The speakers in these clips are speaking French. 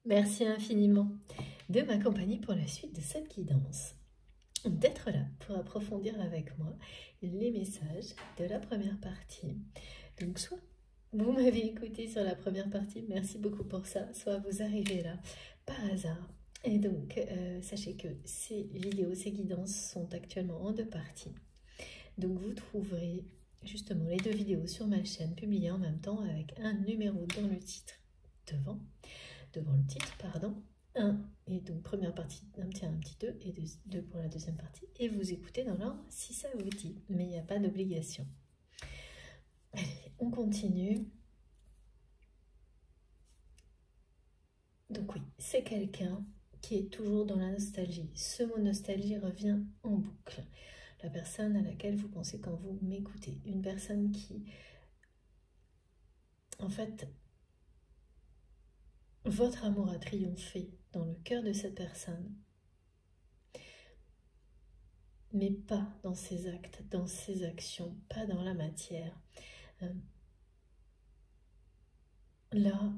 Merci infiniment de m'accompagner pour la suite de cette guidance, d'être là pour approfondir avec moi les messages de la première partie. Donc soit vous m'avez écouté sur la première partie, merci beaucoup pour ça, soit vous arrivez là par hasard. Et donc, sachez que ces vidéos, ces guidances sont actuellement en 2 parties. Donc vous trouverez justement les 2 vidéos sur ma chaîne publiées en même temps avec un numéro dans le titre devant le titre, pardon, 1 et donc première partie, un petit 2 et 2 pour la deuxième partie, et vous écoutez dans l'ordre si ça vous dit, mais il n'y a pas d'obligation. Allez, on continue. Donc oui, c'est quelqu'un qui est toujours dans la nostalgie. Ce mot nostalgie revient en boucle. La personne à laquelle vous pensez quand vous m'écoutez. Une personne qui, en fait, votre amour a triomphé dans le cœur de cette personne, mais pas dans ses actes, dans ses actions, pas dans la matière. Là,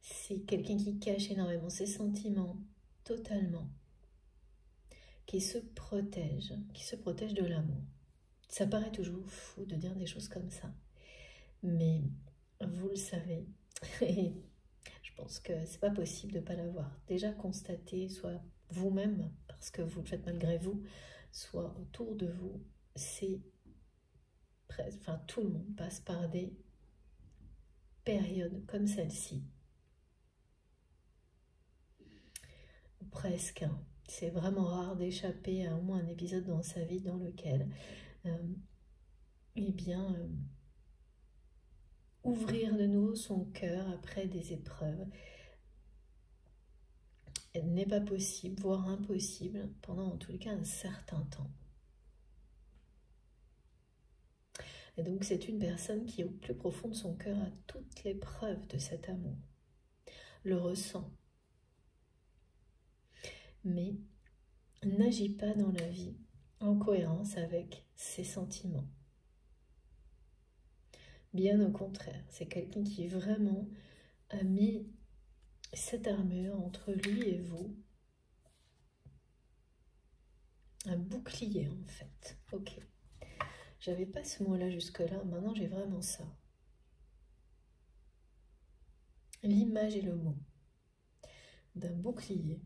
c'est quelqu'un qui cache énormément ses sentiments, totalement, qui se protège de l'amour. Ça paraît toujours fou de dire des choses comme ça, mais vous le savez, et je pense que c'est pas possible de ne pas l'avoir déjà constaté, soit vous-même, parce que vous le faites malgré vous, soit autour de vous, c'est presque, enfin tout le monde passe par des périodes comme celle-ci. Presque, hein. C'est vraiment rare d'échapper à au moins un épisode dans sa vie dans lequel, eh bien, ouvrir de nouveau son cœur après des épreuves n'est pas possible, voire impossible, pendant en tous les cas un certain temps. Et donc c'est une personne qui, au plus profond de son cœur, a toutes les preuves de cet amour, le ressent, mais n'agit pas dans la vie en cohérence avec ses sentiments. Bien au contraire, c'est quelqu'un qui vraiment a mis cette armure entre lui et vous, un bouclier en fait. Ok, j'avais pas ce mot-là jusque-là, maintenant j'ai vraiment ça. L'image et le mot d'un bouclier.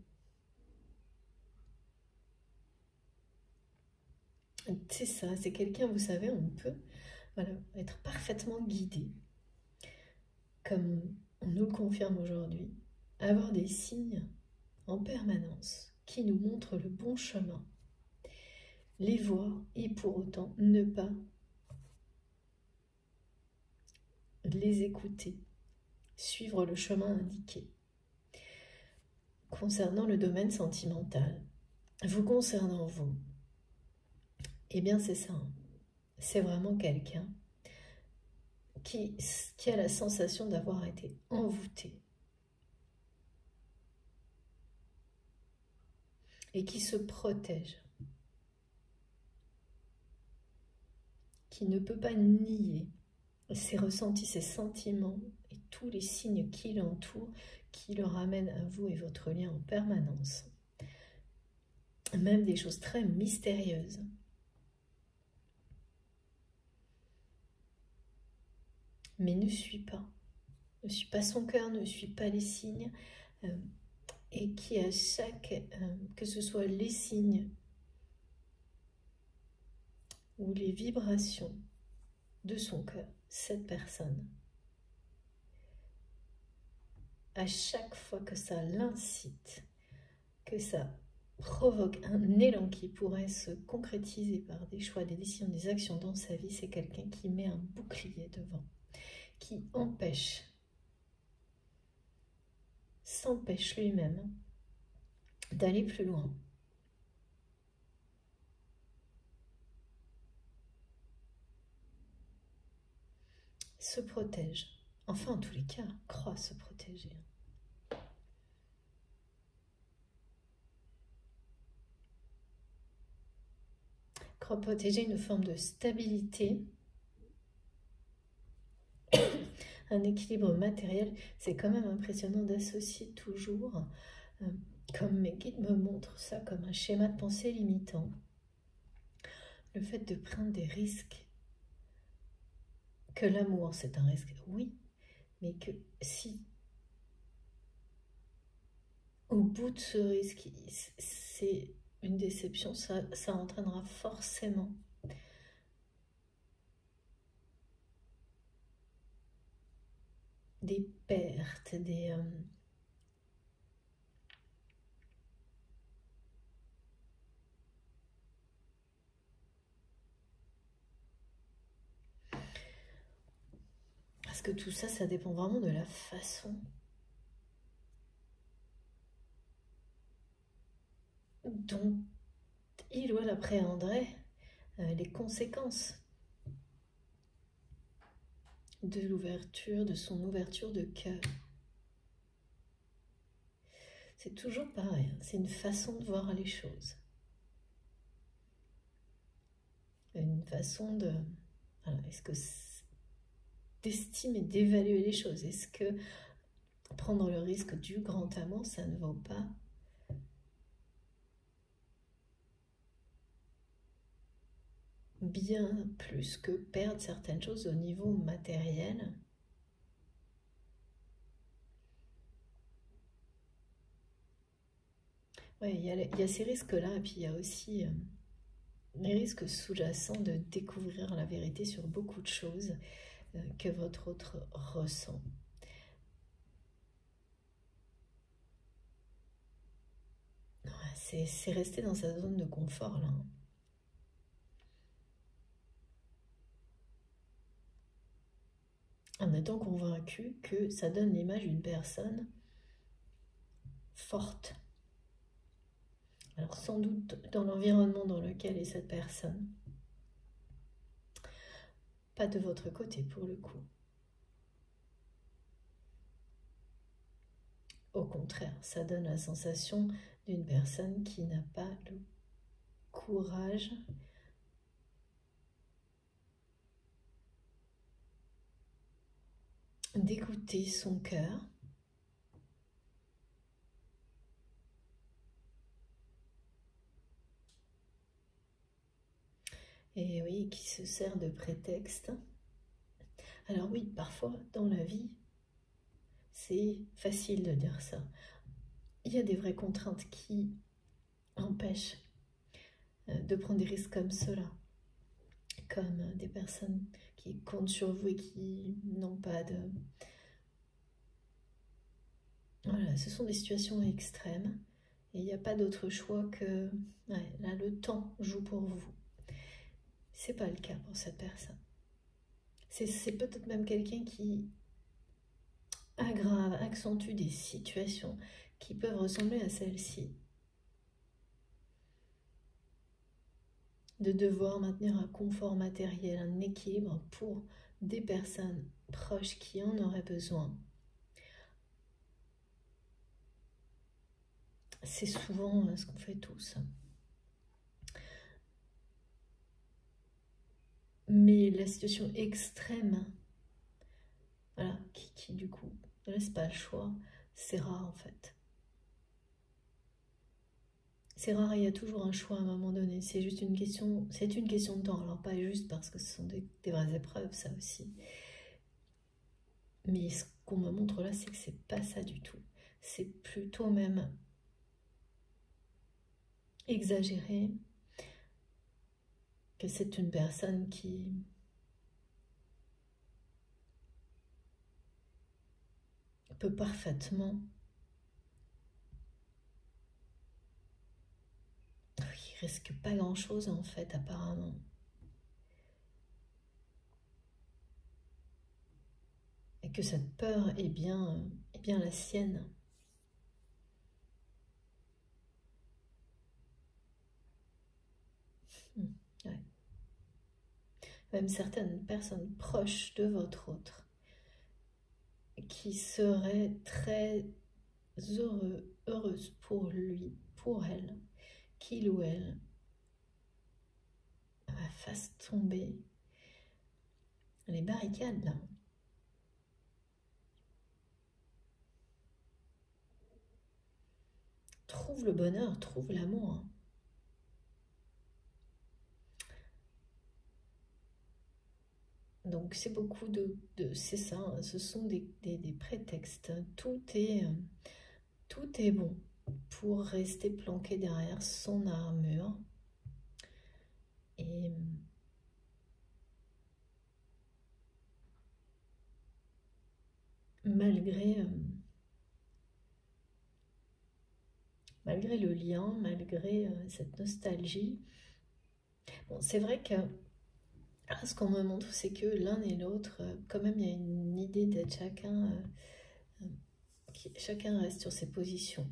C'est ça, c'est quelqu'un, vous savez, on peut être parfaitement guidé, comme on nous le confirme aujourd'hui, avoir des signes en permanence qui nous montrent le bon chemin, les voir et pour autant ne pas les écouter, suivre le chemin indiqué. Concernant le domaine sentimental, vous concernant vous, eh bien c'est ça, c'est vraiment quelqu'un qui a la sensation d'avoir été envoûté et qui se protège, qui ne peut pas nier ses ressentis, ses sentiments et tous les signes qui l'entourent, qui le ramènent à vous et votre lien en permanence. Même des choses très mystérieuses. Mais ne suit pas son cœur, ne suit pas les signes, et qui à chaque, que ce soit les signes ou les vibrations de son cœur, cette personne, à chaque fois que ça l'incite, que ça provoque un élan qui pourrait se concrétiser par des choix, des décisions, des actions dans sa vie, c'est quelqu'un qui met un bouclier devant, qui s'empêche lui-même d'aller plus loin. Se protège. Enfin, en tous les cas, croit se protéger. Croit protéger une forme de stabilité un équilibre matériel. C'est quand même impressionnant d'associer toujours, comme mes guides me montrent ça, comme un schéma de pensée limitant. Le fait de prendre des risques, que l'amour c'est un risque, oui, mais que si au bout de ce risque, c'est une déception, ça entraînera forcément des pertes, parce que tout ça, ça dépend vraiment de la façon dont il ou elle appréhenderait les conséquences de l'ouverture, de son ouverture de cœur. C'est toujours pareil, c'est une façon de voir les choses. Une façon de... Alors, est-ce que d'estimer, d'évaluer les choses? Est-ce que prendre le risque du grand amour, ça ne vaut pas bien plus que perdre certaines choses au niveau matériel? Oui, il y a ces risques-là, et puis il y a aussi les risques sous-jacents de découvrir la vérité sur beaucoup de choses que votre autre ressent. C'est rester dans sa zone de confort, là. En étant convaincu que ça donne l'image d'une personne forte. Alors sans doute dans l'environnement dans lequel est cette personne. Pas de votre côté pour le coup. Au contraire, ça donne la sensation d'une personne qui n'a pas le courage d'écouter son cœur, et oui, qui se sert de prétexte. Alors oui, parfois dans la vie, c'est facile de dire ça. Il y a des vraies contraintes qui empêchent de prendre des risques comme cela, comme des personnes qui comptent sur vous et qui n'ont pas de... Voilà, ce sont des situations extrêmes et il n'y a pas d'autre choix que... Ouais, là, le temps joue pour vous. C'est pas le cas pour cette personne. C'est peut-être même quelqu'un qui aggrave, accentue des situations qui peuvent ressembler à celle-ci. De devoir maintenir un confort matériel, un équilibre pour des personnes proches qui en auraient besoin. C'est souvent ce qu'on fait tous. Mais la situation extrême, voilà, qui du coup ne laisse pas le choix, c'est rare en fait. C'est rare, il y a toujours un choix à un moment donné. C'est juste une question, c'est une question de temps. Alors pas juste parce que ce sont des vraies épreuves, ça aussi. Mais ce qu'on me montre là, c'est que c'est pas ça du tout. C'est plutôt même exagéré, que c'est une personne qui peut parfaitement, qui risque pas grand-chose en fait apparemment. Et que cette peur est bien la sienne. Ouais. Même certaines personnes proches de votre autre qui seraient très heureuses pour lui, pour elle, qu'il ou elle fasse tomber les barricades là. trouve le bonheur, trouve l'amour. Hein. Donc c'est beaucoup c'est ça, hein, ce sont des prétextes. Tout est bon pour rester planqué derrière son armure. Et malgré le lien, malgré cette nostalgie, bon, c'est vrai que ce qu'on me montre, c'est que l'un et l'autre, quand même, il y a une idée d'être chacun reste sur ses positions.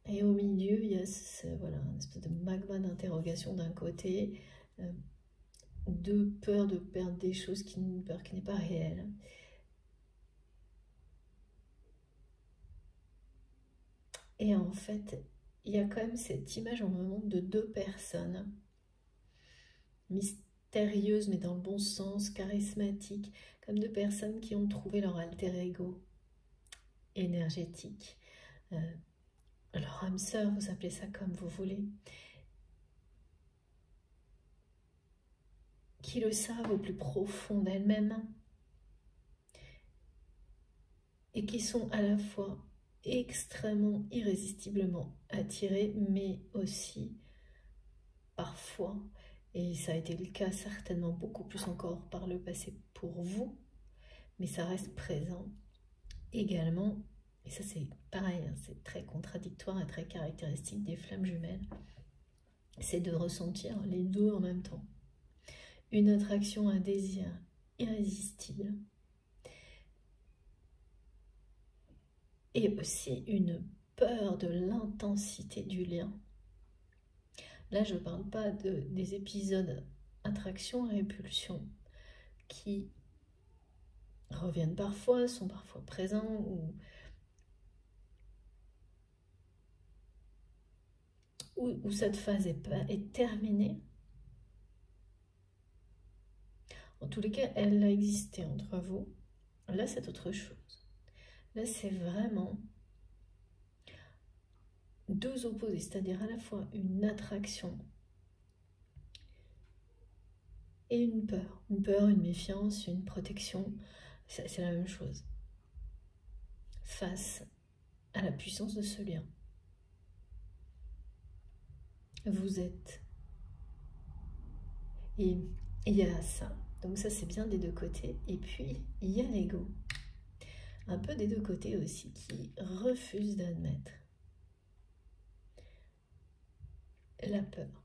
Et au milieu, il y a voilà, une espèce de magma d'interrogation d'un côté, de peur de perdre des choses, une peur qui n'est pas réelle. Et en fait, il y a quand même cette image, on me montre, de deux personnes mystérieuses, mais dans le bon sens, charismatiques, comme deux personnes qui ont trouvé leur alter ego énergétique, leur âme sœur, vous appelez ça comme vous voulez, qui le savent au plus profond d'elles-mêmes et qui sont à la fois extrêmement irrésistiblement attirés, mais aussi parfois, et ça a été le cas certainement beaucoup plus encore par le passé pour vous, mais ça reste présent également, et ça c'est pareil, hein, c'est très contradictoire et très caractéristique des flammes jumelles, c'est de ressentir les deux en même temps. Une attraction, un désir irrésistible, et aussi une peur de l'intensité du lien. Là, je ne parle pas des épisodes attraction-répulsion qui reviennent parfois, sont parfois présents, où cette phase est terminée. En tous les cas, elle a existé entre vous. Là, c'est autre chose. Là, c'est vraiment deux opposés, c'est-à-dire à la fois une attraction et une peur, une méfiance, une protection, c'est la même chose, face à la puissance de ce lien. Vous êtes, et il y a ça, donc ça c'est bien des deux côtés, et puis il y a l'ego, un peu des deux côtés aussi, qui refuse d'admettre la peur.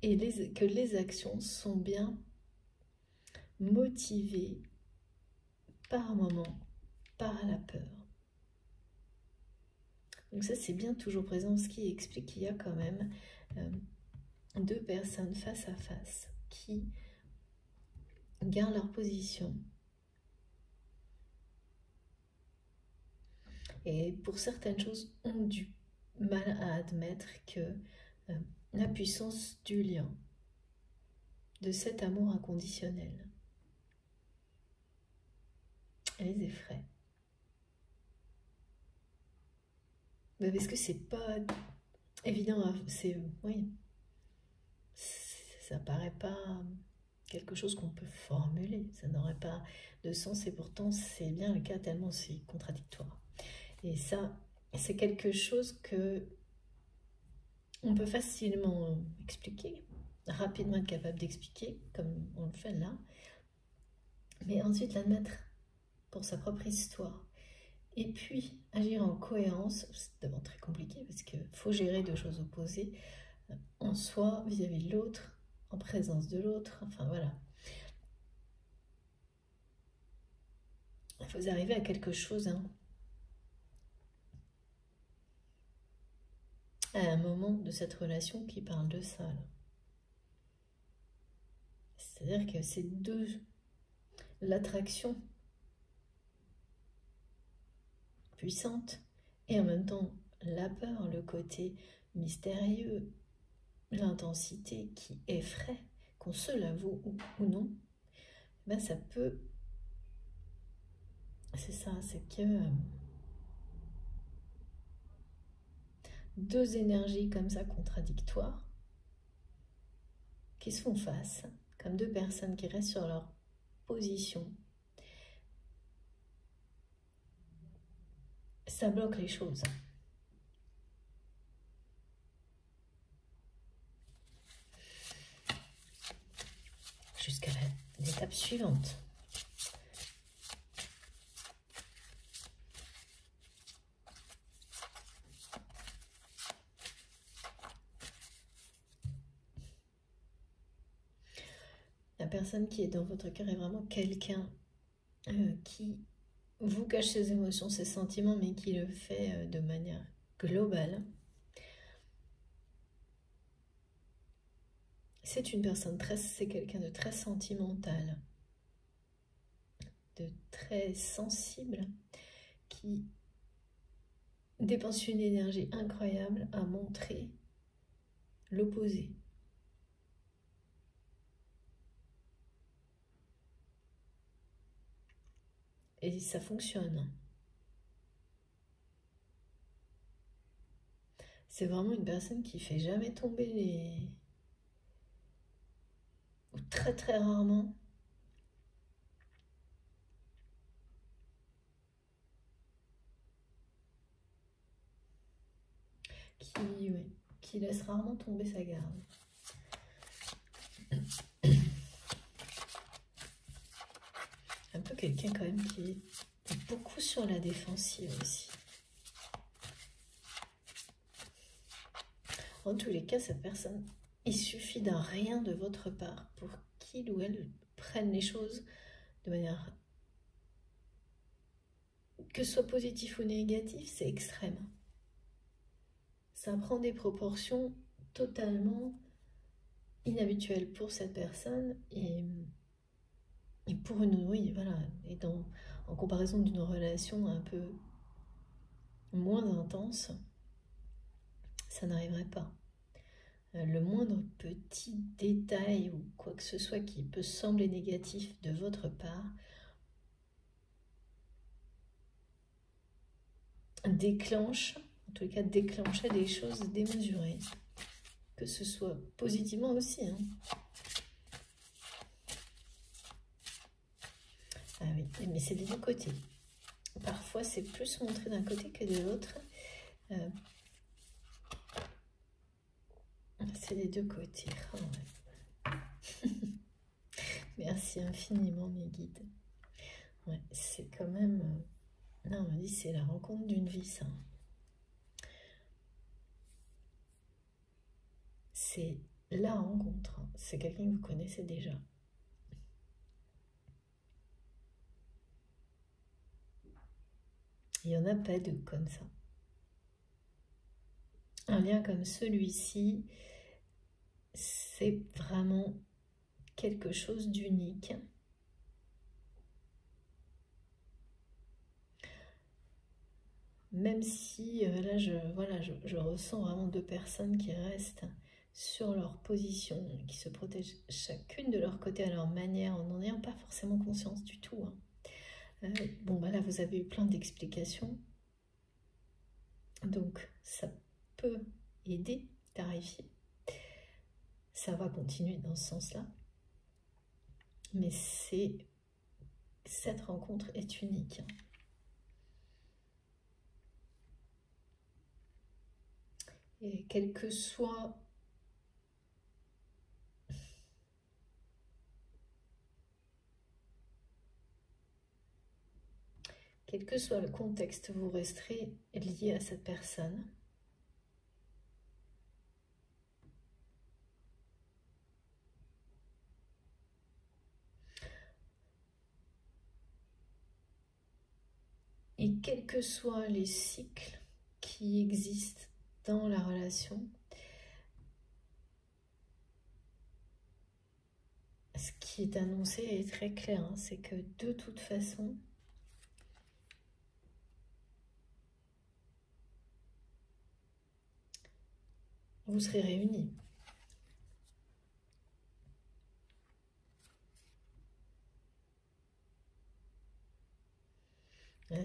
Et que les actions sont bien motivées par moment, par la peur. Donc ça c'est bien toujours présent, ce qui explique qu'il y a quand même deux personnes face à face qui gardent leur position. Et pour certaines choses, ont du mal à admettre que la puissance du lien, de cet amour inconditionnel, les effraie. Mais parce que c'est pas évident, oui, ça paraît pas quelque chose qu'on peut formuler, ça n'aurait pas de sens et pourtant c'est bien le cas tellement c'est contradictoire. Et ça, c'est quelque chose que on peut facilement expliquer, rapidement être capable d'expliquer, comme on le fait là, mais ensuite l'admettre pour sa propre histoire. Et puis, agir en cohérence, c'est d'abord très compliqué parce qu'il faut gérer deux choses opposées en soi, vis-à-vis de l'autre, en présence de l'autre, enfin voilà. Il faut arriver à quelque chose, hein, à un moment de cette relation qui parle de ça. C'est-à-dire que c'est l'attraction puissante et en même temps la peur, le côté mystérieux, l'intensité qui effraie, qu'on se l'avoue ou non, ben ça peut, c'est ça, c'est que deux énergies comme ça contradictoires qui se font face, comme deux personnes qui restent sur leur position. Ça bloque les choses. Jusqu'à l'étape suivante. La personne qui est dans votre cœur est vraiment quelqu'un qui vous cache ses émotions, ses sentiments, mais qui le fait de manière globale. C'est une personne c'est quelqu'un de très sentimental, de très sensible, qui dépense une énergie incroyable à montrer l'opposé. Et ça fonctionne. C'est vraiment une personne qui fait jamais tomber les... ou très très rarement. Qui laisse rarement tomber sa garde. Un peu quelqu'un quand même qui est beaucoup sur la défensive aussi. En tous les cas, cette personne, il suffit d'un rien de votre part pour qu'il ou elle prenne les choses de manière... que ce soit positif ou négatif, c'est extrême. Ça prend des proportions totalement inhabituelles pour cette personne et pour une... Oui, voilà. Et en comparaison d'une relation un peu moins intense, ça n'arriverait pas. Le moindre petit détail ou quoi que ce soit qui peut sembler négatif de votre part déclenche, en tout cas déclencher des choses démesurées, que ce soit positivement aussi. Hein. Ah oui, mais c'est des deux côtés. Parfois c'est plus montré d'un côté que de l'autre. C'est des deux côtés. Oh, ouais. Merci infiniment mes guides. Ouais, c'est quand même... Non, on m'a dit c'est la rencontre d'une vie, ça. C'est la rencontre. C'est quelqu'un que vous connaissez déjà. Il n'y en a pas deux comme ça. Un lien comme celui-ci, c'est vraiment quelque chose d'unique. Même si là, je ressens vraiment deux personnes qui restent sur leur position, qui se protègent chacune de leur côté à leur manière, en n'en ayant pas forcément conscience du tout. Hein. Bon, bah là, vous avez eu plein d'explications. Donc, ça peut aider, clarifier. Ça va continuer dans ce sens-là. Mais cette rencontre est unique. Et quel que soit le contexte, vous resterez lié à cette personne. Et quels que soient les cycles qui existent dans la relation, ce qui est annoncé est très clair, hein, c'est que de toute façon, vous serez réunis.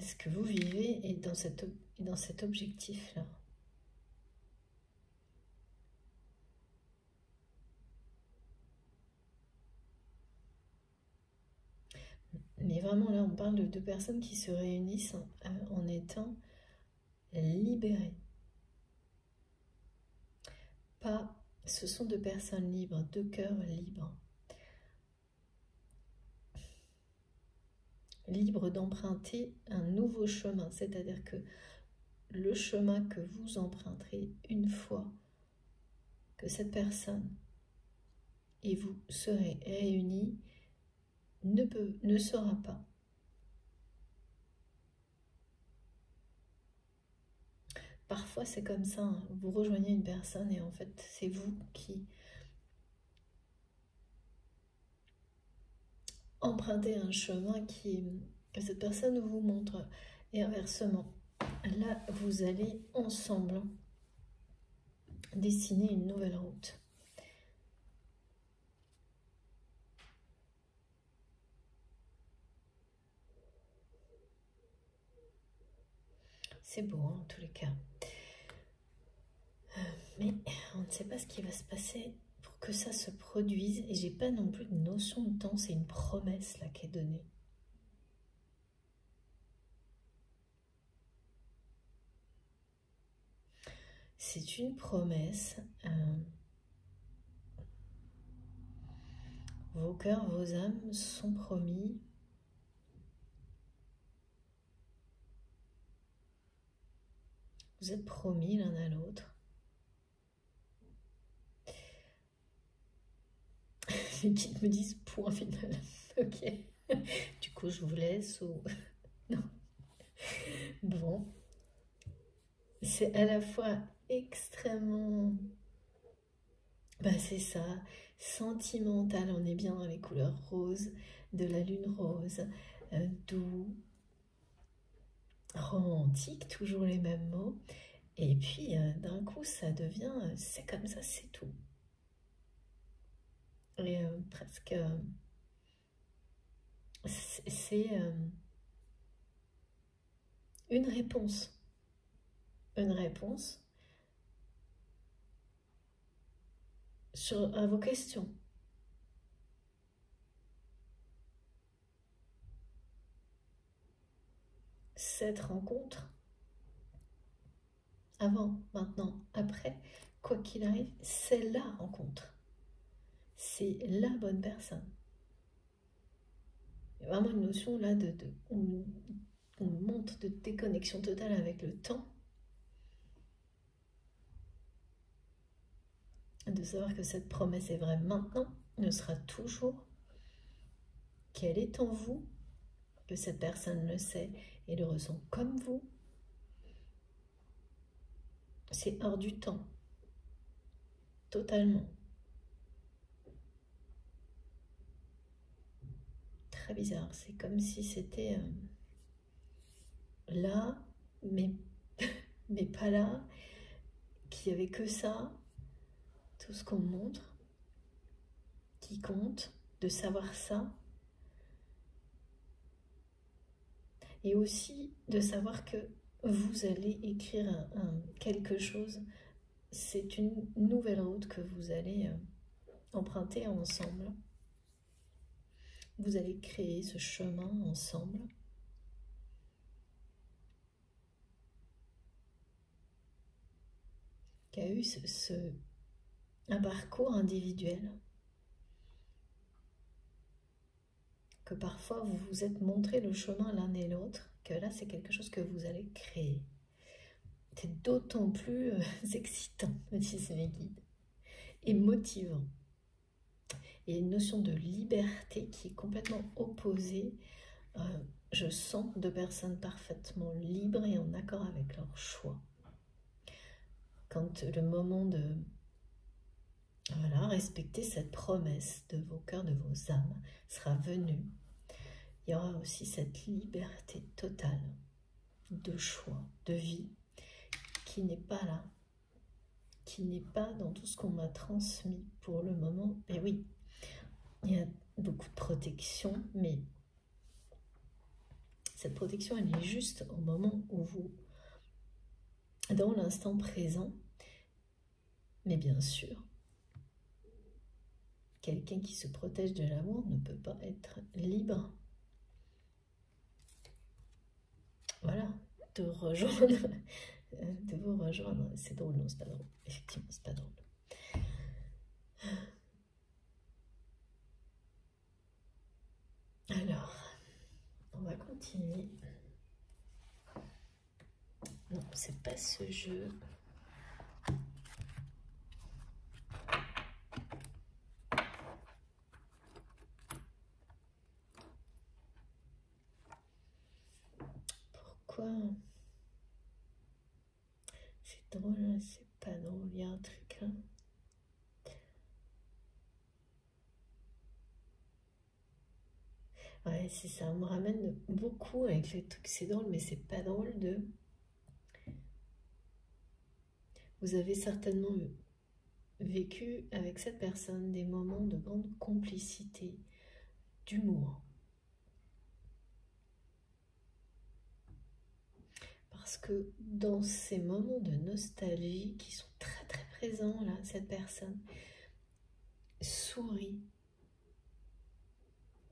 Ce que vous vivez est dans cet objectif-là. Mais vraiment là, on parle de deux personnes qui se réunissent en étant libérées. Pas, ce sont deux personnes libres, deux cœurs libres. Libres d'emprunter un nouveau chemin, c'est-à-dire que le chemin que vous emprunterez une fois que cette personne et vous serez réunis ne sera pas. Parfois c'est comme ça, hein. Vous rejoignez une personne et en fait c'est vous qui empruntez un chemin que cette personne vous montre. Et inversement, là vous allez ensemble dessiner une nouvelle route. C'est beau, hein, en tous les cas. Mais on ne sait pas ce qui va se passer pour que ça se produise. Et j'ai pas non plus de notion de temps. C'est une promesse là qui est donnée. C'est une promesse. Vos cœurs, vos âmes sont promis. Vous êtes promis l'un à l'autre. Les guides me disent point final. Ok. Du coup, je vous laisse ou... Non. Bon. C'est à la fois extrêmement... c'est ça, sentimental. On est bien dans les couleurs roses de la lune rose, doux, romantique, toujours les mêmes mots. Et puis, d'un coup, ça devient... c'est comme ça, c'est tout. Et presque... c'est une réponse. Une réponse à vos questions. Cette rencontre, avant, maintenant, après, quoi qu'il arrive, c'est la rencontre. C'est la bonne personne. Il y a vraiment une notion là on monte de déconnexion totale avec le temps. De savoir que cette promesse est vraie maintenant, ne sera toujours qu'elle est en vous, que cette personne le sait et le ressent comme vous. C'est hors du temps, totalement. Très bizarre, c'est comme si c'était là, mais pas là, qu'il n'y avait que ça, tout ce qu'on montre, qui compte, de savoir ça. Et aussi de savoir que vous allez écrire quelque chose. C'est une nouvelle route que vous allez emprunter ensemble. Vous allez créer ce chemin ensemble. Qui a eu un parcours individuel. Que parfois vous vous êtes montré le chemin l'un et l'autre, que là c'est quelque chose que vous allez créer. C'est d'autant plus excitant, me disent mes guides, et motivant. Il y a une notion de liberté qui est complètement opposée. Je sens deux personnes parfaitement libres et en accord avec leur choix. Quand le moment de respecter cette promesse de vos cœurs, de vos âmes sera venu, il y aura aussi cette liberté totale de choix, de vie, qui n'est pas là, qui n'est pas dans tout ce qu'on m'a transmis pour le moment. Et oui, il y a beaucoup de protection, mais cette protection, elle est juste au moment où vous, dans l'instant présent. Mais bien sûr, quelqu'un qui se protège de l'amour ne peut pas être libre de rejoindre, de vous rejoindre. C'est drôle, non, c'est pas drôle. Effectivement, c'est pas drôle. Alors, on va continuer. Non, c'est pas ce jeu. Pourquoi? C'est drôle, hein, c'est pas drôle, il y a un truc là. Ouais, c'est ça, on me ramène beaucoup avec les trucs, c'est drôle, mais c'est pas drôle de... Vous avez certainement vécu avec cette personne des moments de grande complicité, d'humour. Parce que dans ces moments de nostalgie qui sont très très présents là, cette personne sourit,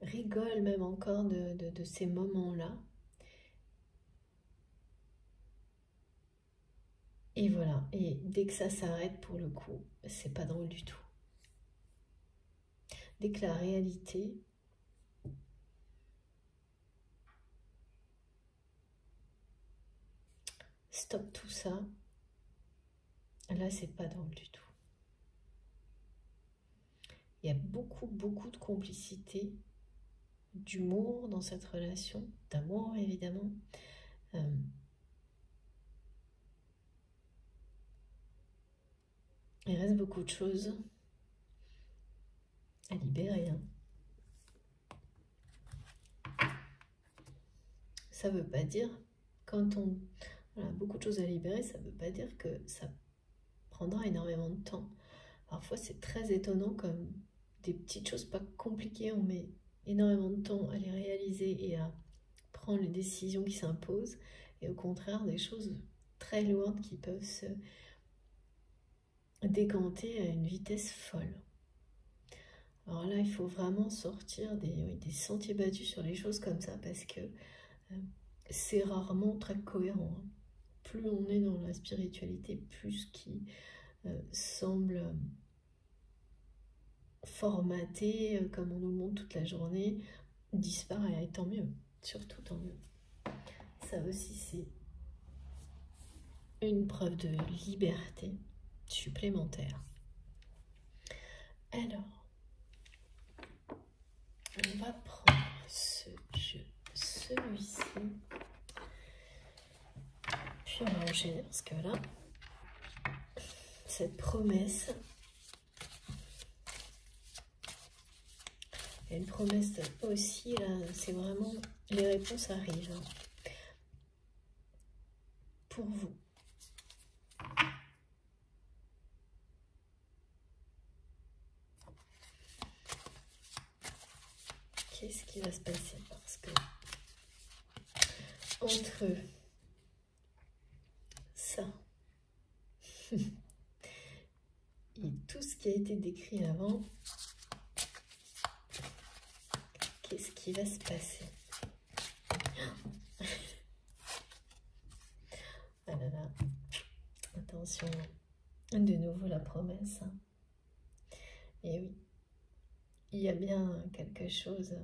rigole même encore de ces moments-là. Et voilà, et dès que ça s'arrête, pour le coup, c'est pas drôle du tout. Dès que la réalité stoppe tout ça, là c'est pas drôle du tout. Il y a beaucoup de complicité, d'humour dans cette relation, d'amour évidemment. Il reste beaucoup de choses à libérer. Hein. Ça veut pas dire, quand on a beaucoup de choses à libérer, ça veut pas dire que ça prendra énormément de temps. Parfois c'est très étonnant comme des petites choses pas compliquées, on met énormément de temps à les réaliser et à prendre les décisions qui s'imposent, et au contraire des choses très lourdes qui peuvent se décanter à une vitesse folle. Alors là, il faut vraiment sortir des sentiers battus sur les choses comme ça, parce que c'est rarement très cohérent. Hein. Plus on est dans la spiritualité, plus ce qui semble formaté, comme on nous le montre toute la journée, disparaît, et tant mieux, surtout tant mieux. Ça aussi, c'est une preuve de liberté supplémentaire. Alors, on va prendre ce jeu, celui-ci, puis on va enchaîner parce que là, cette promesse, il y a une promesse aussi, là, c'est vraiment, les réponses arrivent hein, pour vous. Qu'est-ce qui va se passer? Parce que entre ça et tout ce qui a été décrit avant, qu'est-ce qui va se passer? Ah là là, attention, de nouveau la promesse. Hein. Et oui, il y a bien quelque chose.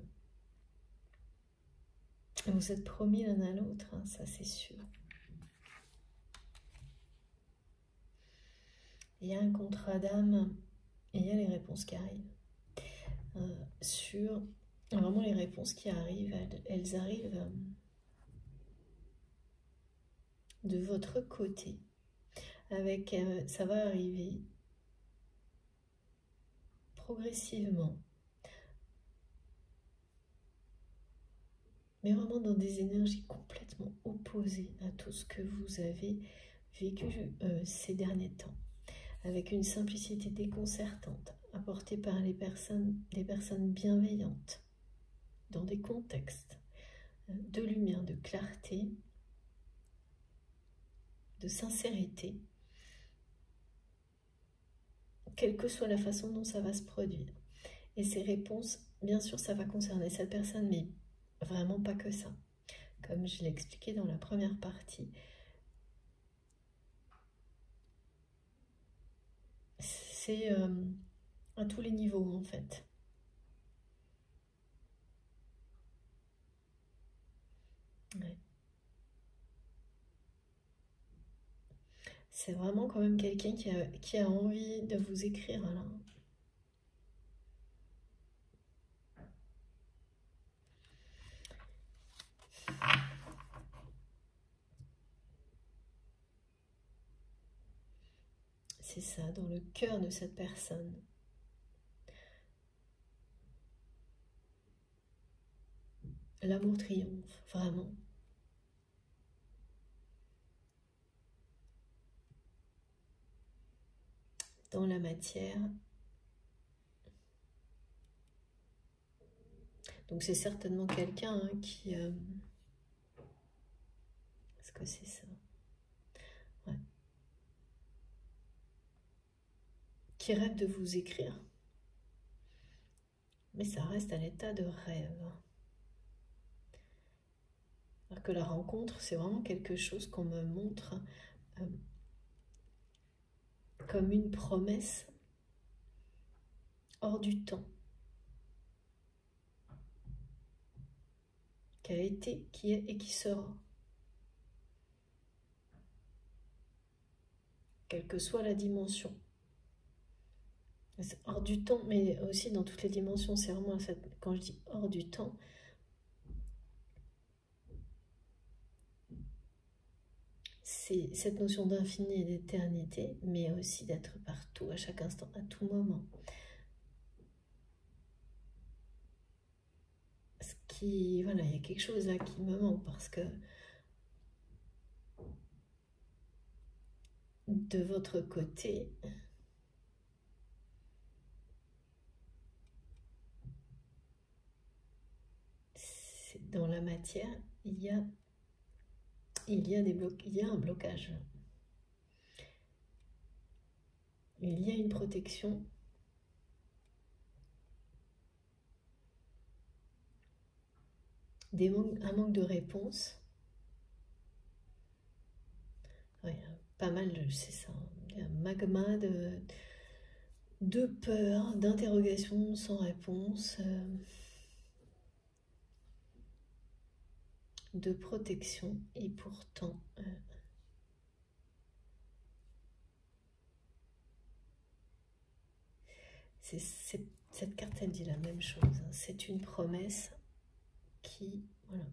Vous êtes promis l'un à l'autre, hein, ça c'est sûr. Il y a un contrat d'âme et il y a les réponses qui arrivent. Sur vraiment les réponses qui arrivent, elles arrivent de votre côté. Avec, ça va arriver progressivement, mais vraiment dans des énergies complètement opposées à tout ce que vous avez vécu ces derniers temps, avec une simplicité déconcertante apportée par des personnes bienveillantes, dans des contextes de lumière, de clarté, de sincérité, quelle que soit la façon dont ça va se produire. Et ces réponses, bien sûr, ça va concerner cette personne, mais vraiment pas que ça. comme je l'ai expliqué dans la première partie. C'est à tous les niveaux en fait. Ouais. C'est vraiment quand même quelqu'un qui a envie de vous écrire là. C'est ça, dans le cœur de cette personne. L'amour triomphe, vraiment. Dans la matière. Donc c'est certainement quelqu'un qui... Est-ce que c'est ça? Ouais. Qui rêve de vous écrire. Mais ça reste à l'état de rêve. Alors que la rencontre, c'est vraiment quelque chose qu'on me montre comme une promesse hors du temps. Qui a été, qui est et qui sera. Quelle que soit la dimension. C'est hors du temps, mais aussi dans toutes les dimensions. C'est vraiment, quand je dis hors du temps, c'est cette notion d'infini et d'éternité, mais aussi d'être partout, à chaque instant, à tout moment. Ce qui, voilà, il y a quelque chose là qui me manque parce que de votre côté, dans la matière, il y a un blocage. Il y a une protection. Un manque de réponse. Ouais, pas mal, c'est ça. Il y a un magma de peur, d'interrogation sans réponse, de protection. Et pourtant, cette carte, elle dit la même chose. C'est une promesse qui, voilà.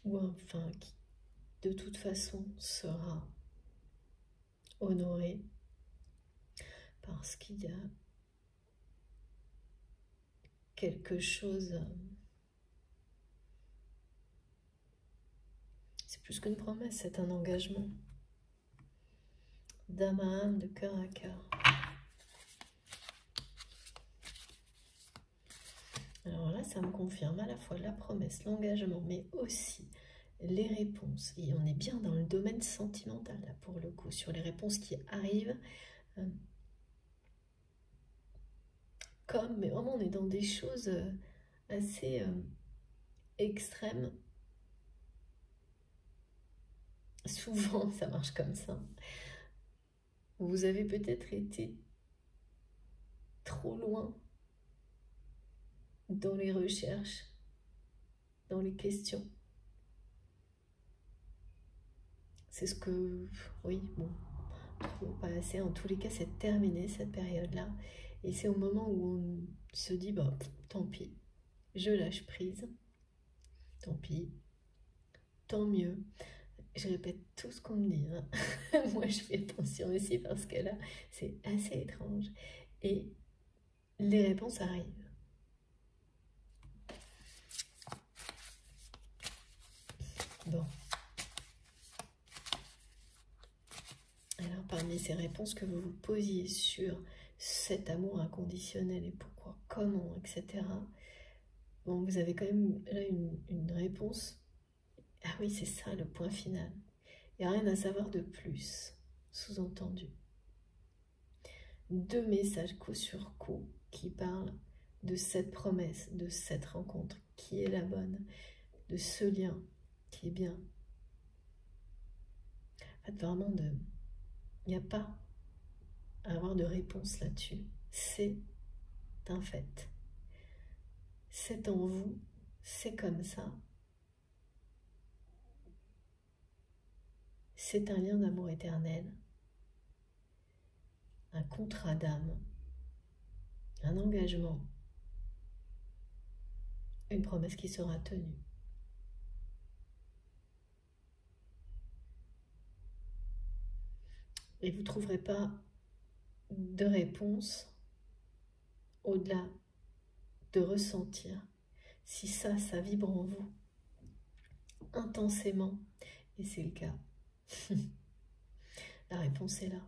Ou enfin, qui de toute façon sera honorée parce qu'il y a quelque chose... C'est plus qu'une promesse, c'est un engagement d'âme à âme, de cœur à cœur. Alors là, ça me confirme à la fois la promesse, l'engagement, mais aussi les réponses. Et on est bien dans le domaine sentimental, là, pour le coup, sur les réponses qui arrivent. Mais vraiment, on est dans des choses assez extrêmes. Souvent, ça marche comme ça. Vous avez peut-être été trop loin dans les recherches, dans les questions. C'est ce que... Oui, bon, trop, pas assez. En tous les cas, c'est terminé cette période-là. Et c'est au moment où on se dit, bah, tant pis, je lâche prise. Tant pis, tant mieux. Je répète tout ce qu'on me dit. Hein. Moi, je fais attention aussi parce que là, c'est assez étrange. Et les réponses arrivent. Bon. Alors, parmi ces réponses que vous vous posiez sur cet amour inconditionnel et pourquoi, comment, etc. Bon, vous avez quand même là une réponse. Ah oui, c'est ça le point final. Il n'y a rien à savoir de plus, sous-entendu. deux messages coup sur coup qui parlent de cette promesse, de cette rencontre qui est la bonne, de ce lien qui est bien. En fait, vraiment, il n'y a pas à avoir de réponse là-dessus. C'est un fait. C'est en vous, c'est comme ça. C'est un lien d'amour éternel, un contrat d'âme, un engagement, une promesse qui sera tenue. Et vous ne trouverez pas de réponse au-delà de ressentir si ça vibre en vous intensément. Et c'est le cas. La réponse est là.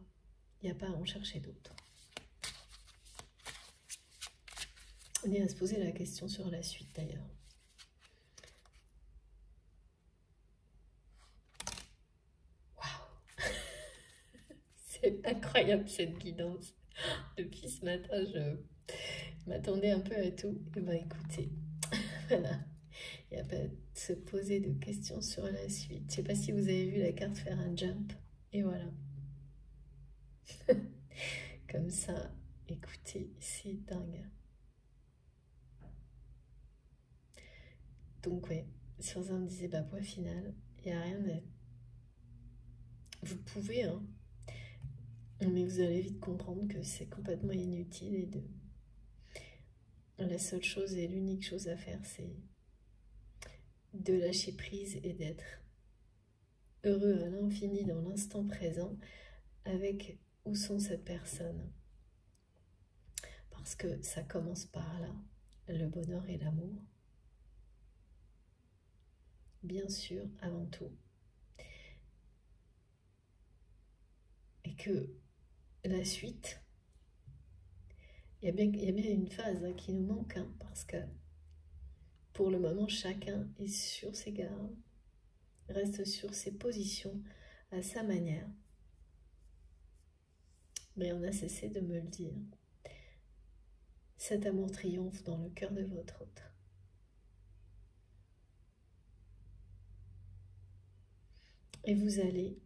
Il n'y a pas à en chercher d'autres. On est à se poser la question sur la suite d'ailleurs. Waouh! C'est incroyable cette guidance. Depuis ce matin, je m'attendais un peu à tout. Et bien écoutez, voilà. Il n'y a pas de se poser de questions sur la suite. Je ne sais pas si vous avez vu la carte faire un jump. Et voilà. Comme ça, écoutez, c'est dingue. Donc ouais, sur ça on me disait, bah point final, il n'y a rien à... Vous pouvez, hein, mais vous allez vite comprendre que c'est complètement inutile et la seule chose et l'unique chose à faire, c'est de lâcher prise et d'être heureux à l'infini dans l'instant présent avec où sont cette personne. Parce que ça commence par là, le bonheur et l'amour. Bien sûr, avant tout. Et que la suite, il y a bien une phase hein, qui nous manque, hein, parce que pour le moment, chacun est sur ses gardes, reste sur ses positions, à sa manière. Mais on a cessé de me le dire. Cet amour triomphe dans le cœur de votre autre. Et vous allez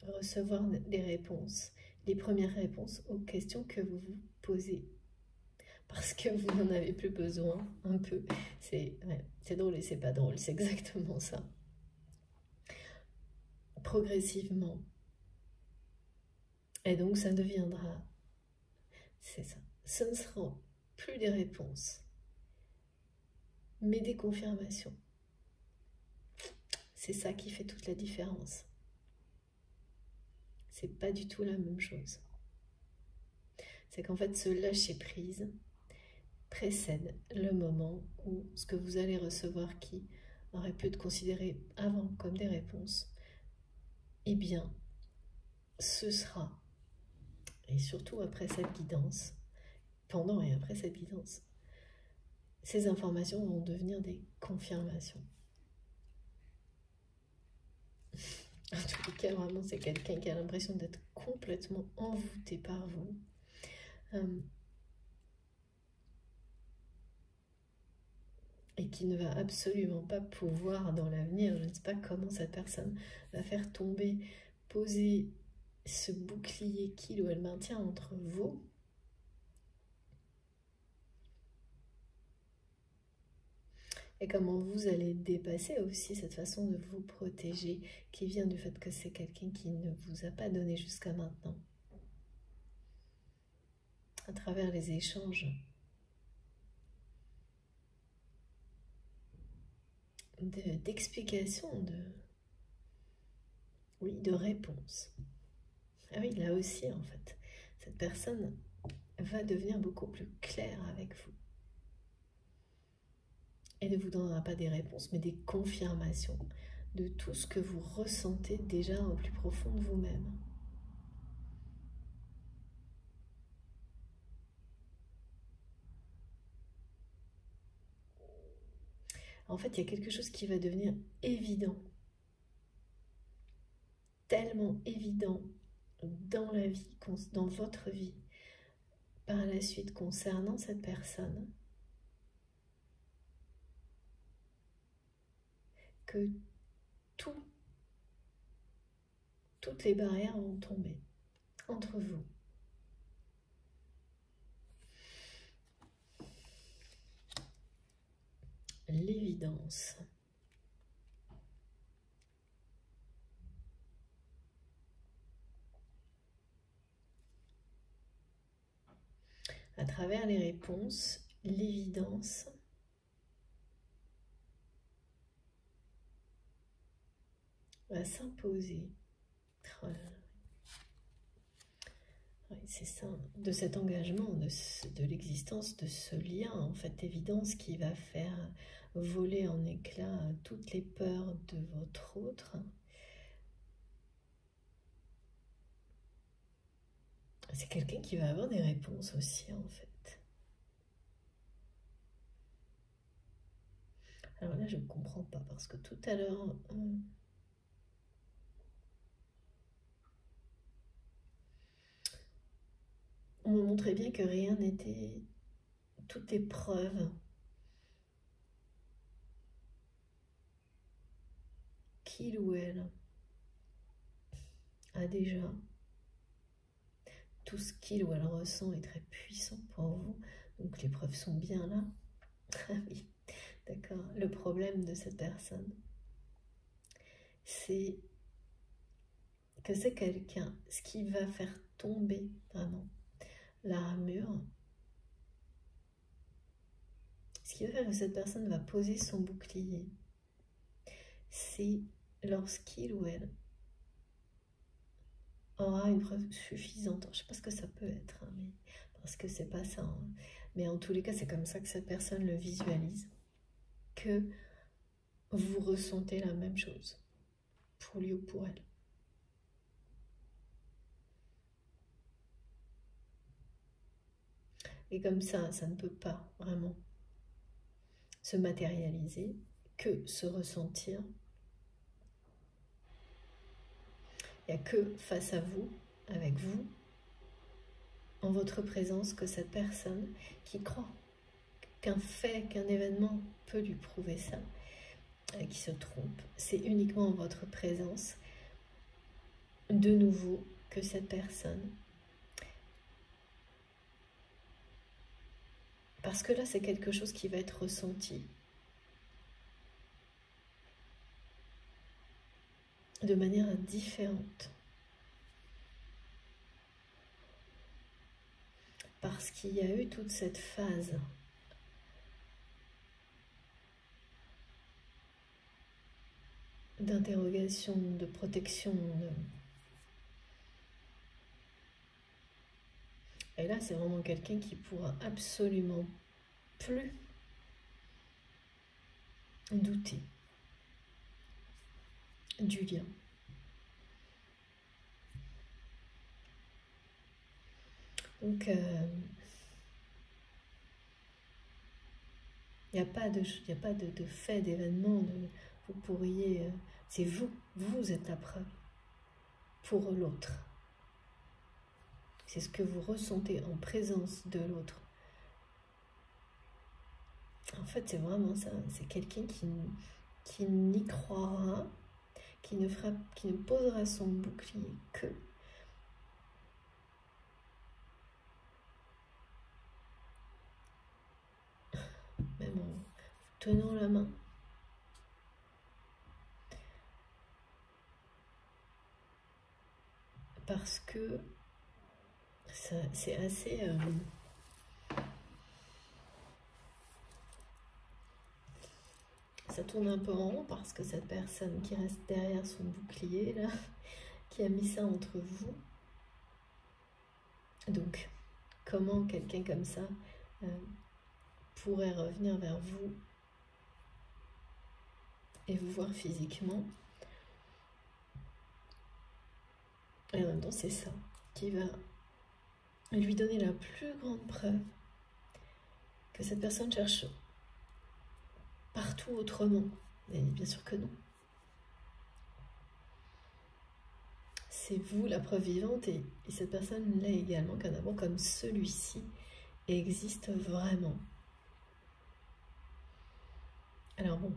recevoir des réponses, les premières réponses aux questions que vous vous posez. Parce que vous n'en avez plus besoin, un peu. C'est drôle et c'est pas drôle, c'est exactement ça. Progressivement. Et donc ça deviendra, c'est ça, ce ne sera plus des réponses, mais des confirmations. C'est ça qui fait toute la différence. C'est pas du tout la même chose. C'est qu'en fait, ce lâcher prise précède le moment où ce que vous allez recevoir qui aurait pu être considéré avant comme des réponses, eh bien, ce sera, et surtout après cette guidance, pendant et après cette guidance, ces informations vont devenir des confirmations. En tous les cas, vraiment, c'est quelqu'un qui a l'impression d'être complètement envoûté par vous. Et qui ne va absolument pas pouvoir dans l'avenir, je ne sais pas comment cette personne va faire tomber, poser ce bouclier qu'il ou elle maintient entre vous et comment vous allez dépasser aussi cette façon de vous protéger qui vient du fait que c'est quelqu'un qui ne vous a pas donné jusqu'à maintenant. À travers les échanges d'explications, de réponses. Ah oui, là aussi en fait, cette personne va devenir beaucoup plus claire avec vous. Et ne vous donnera pas des réponses, mais des confirmations de tout ce que vous ressentez déjà au plus profond de vous-même. En fait, il y a quelque chose qui va devenir évident, tellement évident dans la vie, dans votre vie, par la suite concernant cette personne que toutes les barrières vont tomber entre vous. L'évidence. À travers les réponses, l'évidence va s'imposer. Oh là là. Oui, c'est ça, de cet engagement, de l'existence de ce lien, en fait, évidence qui va faire voler en éclats toutes les peurs de votre autre. C'est quelqu'un qui va avoir des réponses aussi, en fait. Alors là, je ne comprends pas, parce que tout à l'heure... on me montrait bien que rien n'était... Tout est preuve qu'il ou elle a déjà tout ce qu'il ou elle ressent est très puissant pour vous. Donc les preuves sont bien là. Ah oui, d'accord. Le problème de cette personne, c'est que c'est quelqu'un, ce qui va faire tomber vraiment l'armure, ce qui va faire que cette personne va poser son bouclier, c'est lorsqu'il ou elle aura une preuve suffisante. Je ne sais pas ce que ça peut être, hein, mais, parce que c'est pas ça. Hein. Mais en tous les cas, c'est comme ça que cette personne le visualise, que vous ressentez la même chose, pour lui ou pour elle. Et comme ça ne peut pas vraiment se matérialiser, que se ressentir. Il n'y a que face à vous, avec vous, en votre présence, que cette personne qui croit qu'un fait, qu'un événement peut lui prouver ça, qui se trompe, c'est uniquement en votre présence, de nouveau, que cette personne, parce que là c'est quelque chose qui va être ressenti de manière différente, parce qu'il y a eu toute cette phase d'interrogation, de protection, et là c'est vraiment quelqu'un qui pourra absolument plus douter du lien. Donc il n'y a pas de fait, d'événement, vous pourriez, c'est vous êtes la preuve pour l'autre. C'est ce que vous ressentez en présence de l'autre. En fait, c'est vraiment ça, c'est quelqu'un qui n'y croira, qui ne posera son bouclier que même en vous tenant la main. Parce que c'est assez... ça tourne un peu en rond parce que cette personne qui reste derrière son bouclier, là, qui a mis ça entre vous. Donc, comment quelqu'un comme ça pourrait revenir vers vous et vous voir physiquement? Et en même temps, c'est ça qui va lui donner la plus grande preuve que cette personne cherche partout autrement. Et bien sûr que non. c'est vous la preuve vivante et cette personne l'est également, qu'un amour comme celui-ci existe vraiment. Alors bon,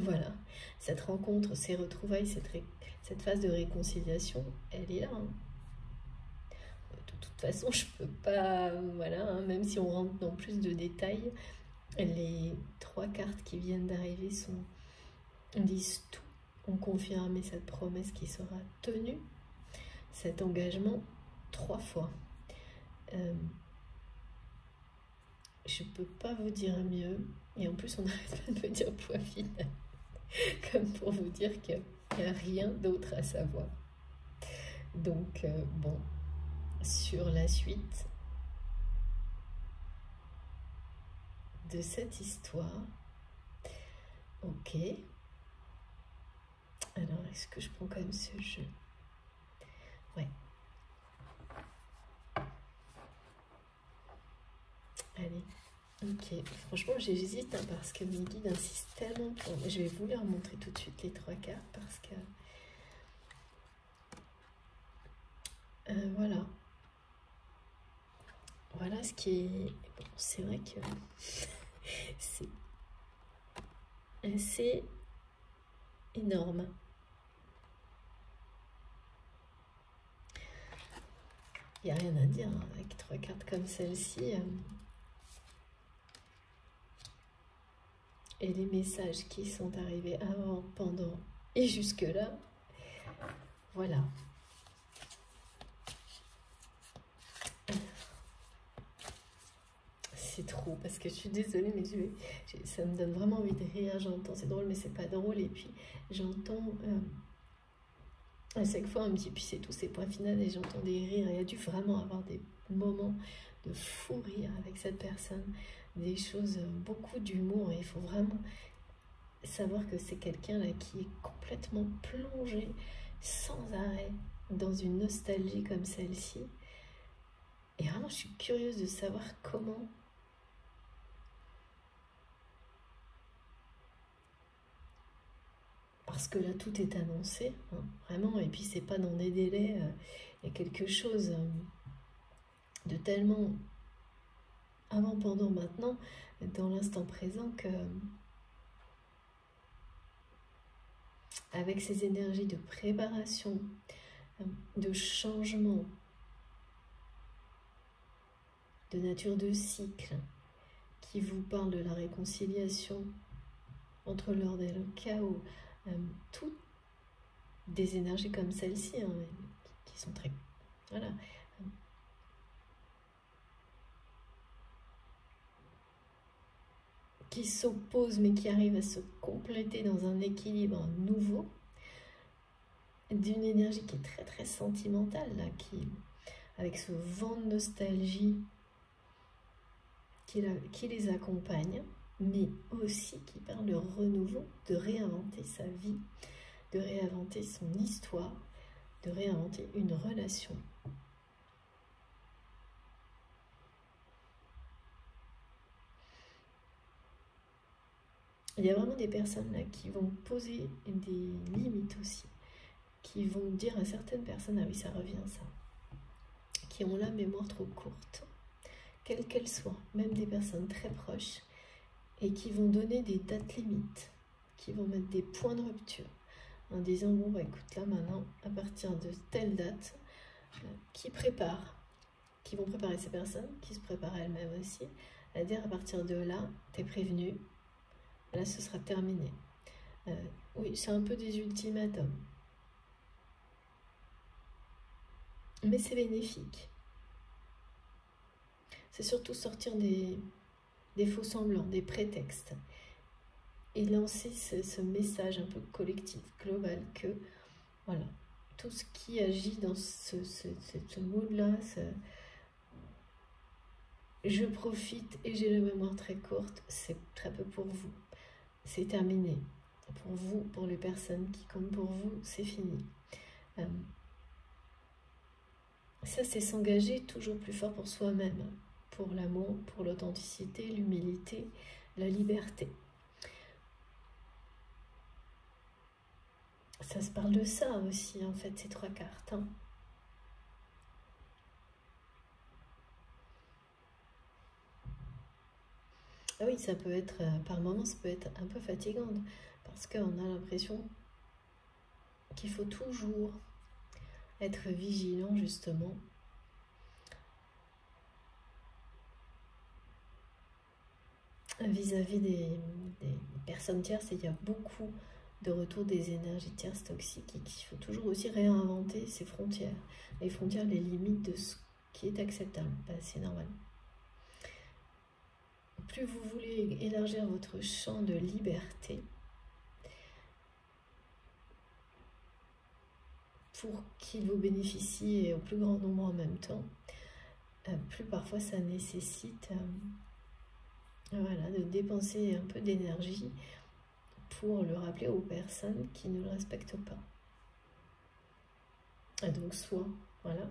voilà, cette rencontre, ces retrouvailles, cette phase de réconciliation, elle est là. Hein. De toute façon, je peux pas, voilà, hein, même si on rentre dans plus de détails, les 3 cartes qui viennent d'arriver disent tout, ont confirmé cette promesse qui sera tenue, cet engagement 3 fois. Je peux pas vous dire mieux, et en plus on n'arrête pas de me dire point final, comme pour vous dire qu'il n'y a rien d'autre à savoir. Donc bon, sur la suite de cette histoire, ok. Alors, est-ce que je prends quand même ce jeu? Ouais. Allez, ok. Franchement, j'hésite hein, parce que mes guides insistent tellement pour... Je vais vous leur montrer tout de suite les 3 cartes parce que... voilà. Voilà ce qui est... Bon, c'est vrai que c'est assez énorme. Il n'y a rien à dire hein, avec 3 cartes comme celle-ci. Et les messages qui sont arrivés avant, pendant et jusque-là, voilà. C'est trop, parce que je suis désolée, mais ça me donne vraiment envie de rire. J'entends, c'est drôle, mais c'est pas drôle. Et puis, j'entends à chaque fois un petit, puis c'est tout, c'est point final, et j'entends des rires. Il y a dû vraiment avoir des moments de fou rire avec cette personne, des choses, beaucoup d'humour. Et il faut vraiment savoir que c'est quelqu'un là qui est complètement plongé sans arrêt dans une nostalgie comme celle-ci. Et vraiment, je suis curieuse de savoir comment. Parce que là, tout est annoncé, hein, vraiment, et puis c'est pas dans des délais, il y a quelque chose de tellement avant, pendant, maintenant, dans l'instant présent, que avec ces énergies de préparation, de changement, de nature de cycle, qui vous parle de la réconciliation entre l'ordre et le chaos, toutes des énergies comme celle-ci, hein, qui sont très... Voilà. Qui s'opposent, mais qui arrivent à se compléter dans un équilibre nouveau, d'une énergie qui est très très sentimentale, là, avec ce vent de nostalgie qui les accompagne, mais aussi qui parle de renouveau, de réinventer sa vie, de réinventer son histoire, de réinventer une relation. Il y a vraiment des personnes là qui vont poser des limites aussi, qui vont dire à certaines personnes, ah oui ça revient ça, qui ont la mémoire trop courte, quelles qu'elles soient, même des personnes très proches, et qui vont donner des dates limites, qui vont mettre des points de rupture, en disant, bon bah écoute là maintenant, à partir de telle date, qui vont préparer ces personnes, qui se préparent elles-mêmes aussi, à dire à partir de là, t'es prévenu, là ce sera terminé. Oui, c'est un peu des ultimatums. Mais c'est bénéfique. C'est surtout sortir des faux semblants, des prétextes. Et lancer ce message un peu collectif, global, que voilà, tout ce qui agit dans ce mood-là, je profite et j'ai la mémoire très courte, c'est très peu pour vous. C'est terminé. Pour vous, pour les personnes qui comptent pour vous, c'est fini. Ça, c'est s'engager toujours plus fort pour soi-même, pour l'amour, pour l'authenticité, l'humilité, la liberté. Ça se parle de ça aussi, en fait, ces trois cartes. Hein. Ah oui, ça peut être, par moments, ça peut être un peu fatigant, parce qu'on a l'impression qu'il faut toujours être vigilant, justement, vis-à-vis des personnes tierces. Et il y a beaucoup de retour des énergies tierces toxiques et qu'il faut toujours aussi réinventer ses frontières. Les frontières, les limites de ce qui est acceptable. Ben, c'est normal. Plus vous voulez élargir votre champ de liberté pour qu'il vous bénéficie et au plus grand nombre en même temps, plus parfois ça nécessite voilà, de dépenser un peu d'énergie pour le rappeler aux personnes qui ne le respectent pas. Et donc soit, voilà,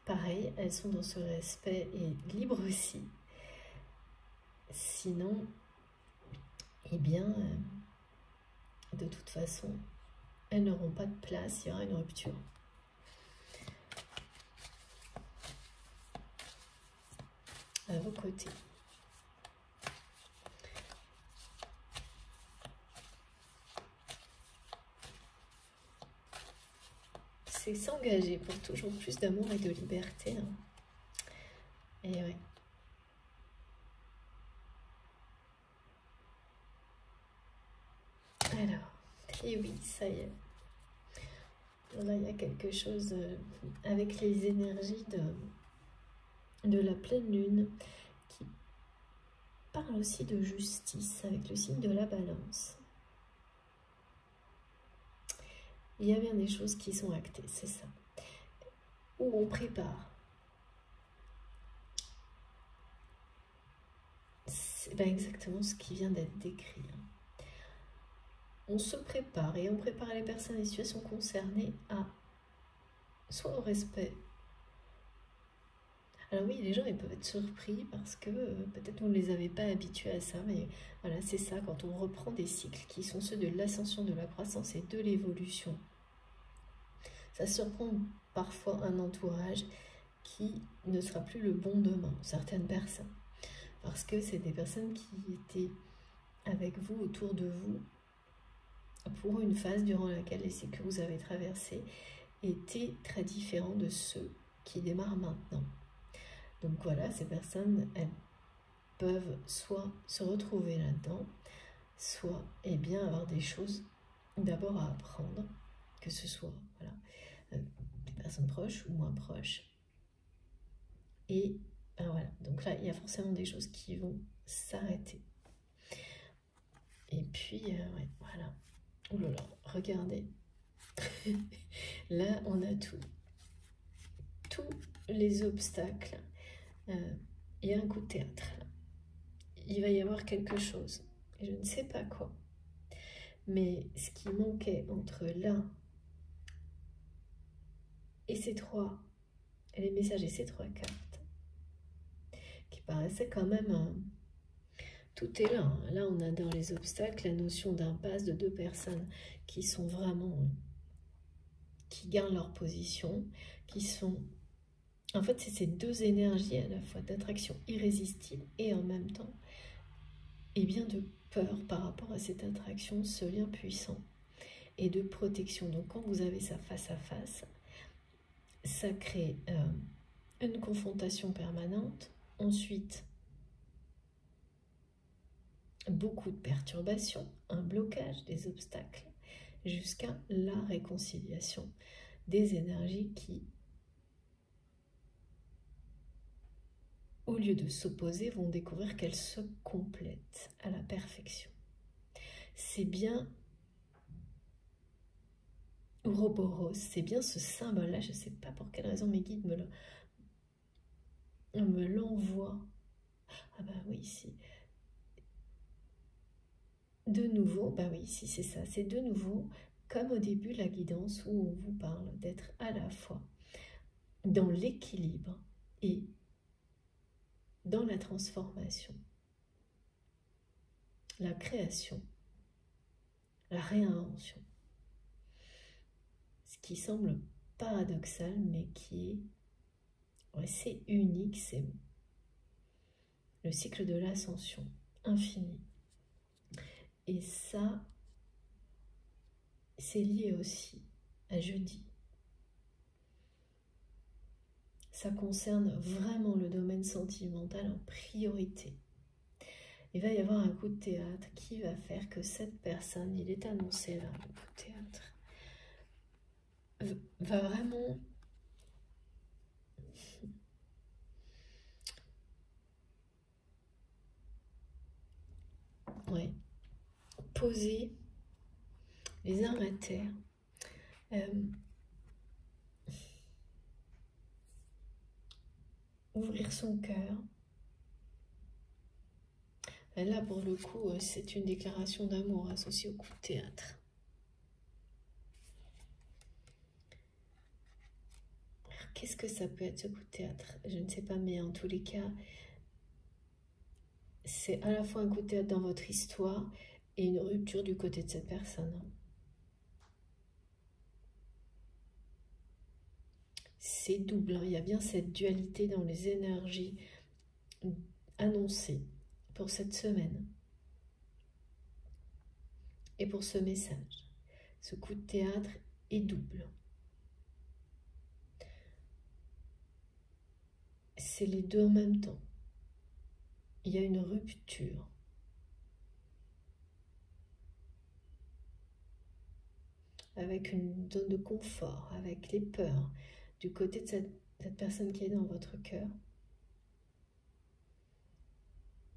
pareil, elles sont dans ce respect et libres aussi. Sinon, eh bien, de toute façon, elles n'auront pas de place, il y aura une rupture. À vos côtés. C'est s'engager pour toujours plus d'amour et de liberté. Hein. Et ouais. Alors, et oui, ça y est. Là, il y a quelque chose avec les énergies de la pleine lune qui parle aussi de justice avec le signe de la balance. Il y a bien des choses qui sont actées, c'est ça. Où on prépare. C'est ben exactement ce qui vient d'être décrit. On se prépare et on prépare les personnes et les situations concernées à soit au respect. Alors oui, les gens ils peuvent être surpris parce que peut-être vous ne les avez pas habitués à ça, mais voilà, c'est ça, quand on reprend des cycles qui sont ceux de l'ascension, de la croissance et de l'évolution. Ça surprend parfois un entourage qui ne sera plus le bon demain, certaines personnes. Parce que c'est des personnes qui étaient avec vous, autour de vous, pour une phase durant laquelle les cycles que vous avez traversés étaient très différents de ceux qui démarrent maintenant. Donc voilà, ces personnes, elles peuvent soit se retrouver là-dedans, soit eh bien, avoir des choses d'abord à apprendre, que ce soit voilà, des personnes proches ou moins proches. Et ben voilà, donc là, il y a forcément des choses qui vont s'arrêter. Et puis, ouais, voilà. Oh là là, regardez. Là, on a tout. Tous les obstacles. Il y a un coup de théâtre, là. Il va y avoir quelque chose. Et je ne sais pas quoi. Mais ce qui manquait entre là et ces trois, et les messages et ces trois cartes, qui paraissaient quand même... tout est là. Hein. Là, on a dans les obstacles la notion d'impasse de deux personnes qui sont vraiment... qui gardent leur position, qui sont... En fait, c'est ces deux énergies à la fois d'attraction irrésistible et en même temps, et bien de peur par rapport à cette attraction, ce lien puissant et de protection. Donc quand vous avez ça face à face, ça crée une confrontation permanente, ensuite beaucoup de perturbations, un blocage, des obstacles, jusqu'à la réconciliation des énergies qui, au lieu de s'opposer, vont découvrir qu'elles se complètent à la perfection. C'est bien Ouroboros, c'est bien ce symbole-là, je ne sais pas pour quelle raison mes guides me l'envoient. Ah bah oui, ici. De nouveau, bah oui, ici c'est ça, c'est de nouveau, comme au début la guidance où on vous parle d'être à la fois dans l'équilibre et dans la transformation, la création, la réinvention. qui semble paradoxal, mais qui est, ouais, c'est unique, c'est le cycle de l'ascension infinie. Et ça, c'est lié aussi à jeudi. Ça concerne vraiment le domaine sentimental en priorité. Il va y avoir un coup de théâtre qui va faire que cette personne, il est annoncé là, le coup de théâtre, va vraiment poser les armes à terre, ouvrir son cœur. Là, pour le coup, c'est une déclaration d'amour associée au coup de théâtre. Qu'est-ce que ça peut être ce coup de théâtre? Je ne sais pas, mais en tous les cas, c'est à la fois un coup de théâtre dans votre histoire et une rupture du côté de cette personne. C'est double, hein. Il y a bien cette dualité dans les énergies annoncées pour cette semaine et pour ce message. Ce coup de théâtre est double. C'est les deux en même temps. Il y a une rupture. Avec une zone de confort, avec les peurs, du côté de cette personne qui est dans votre cœur.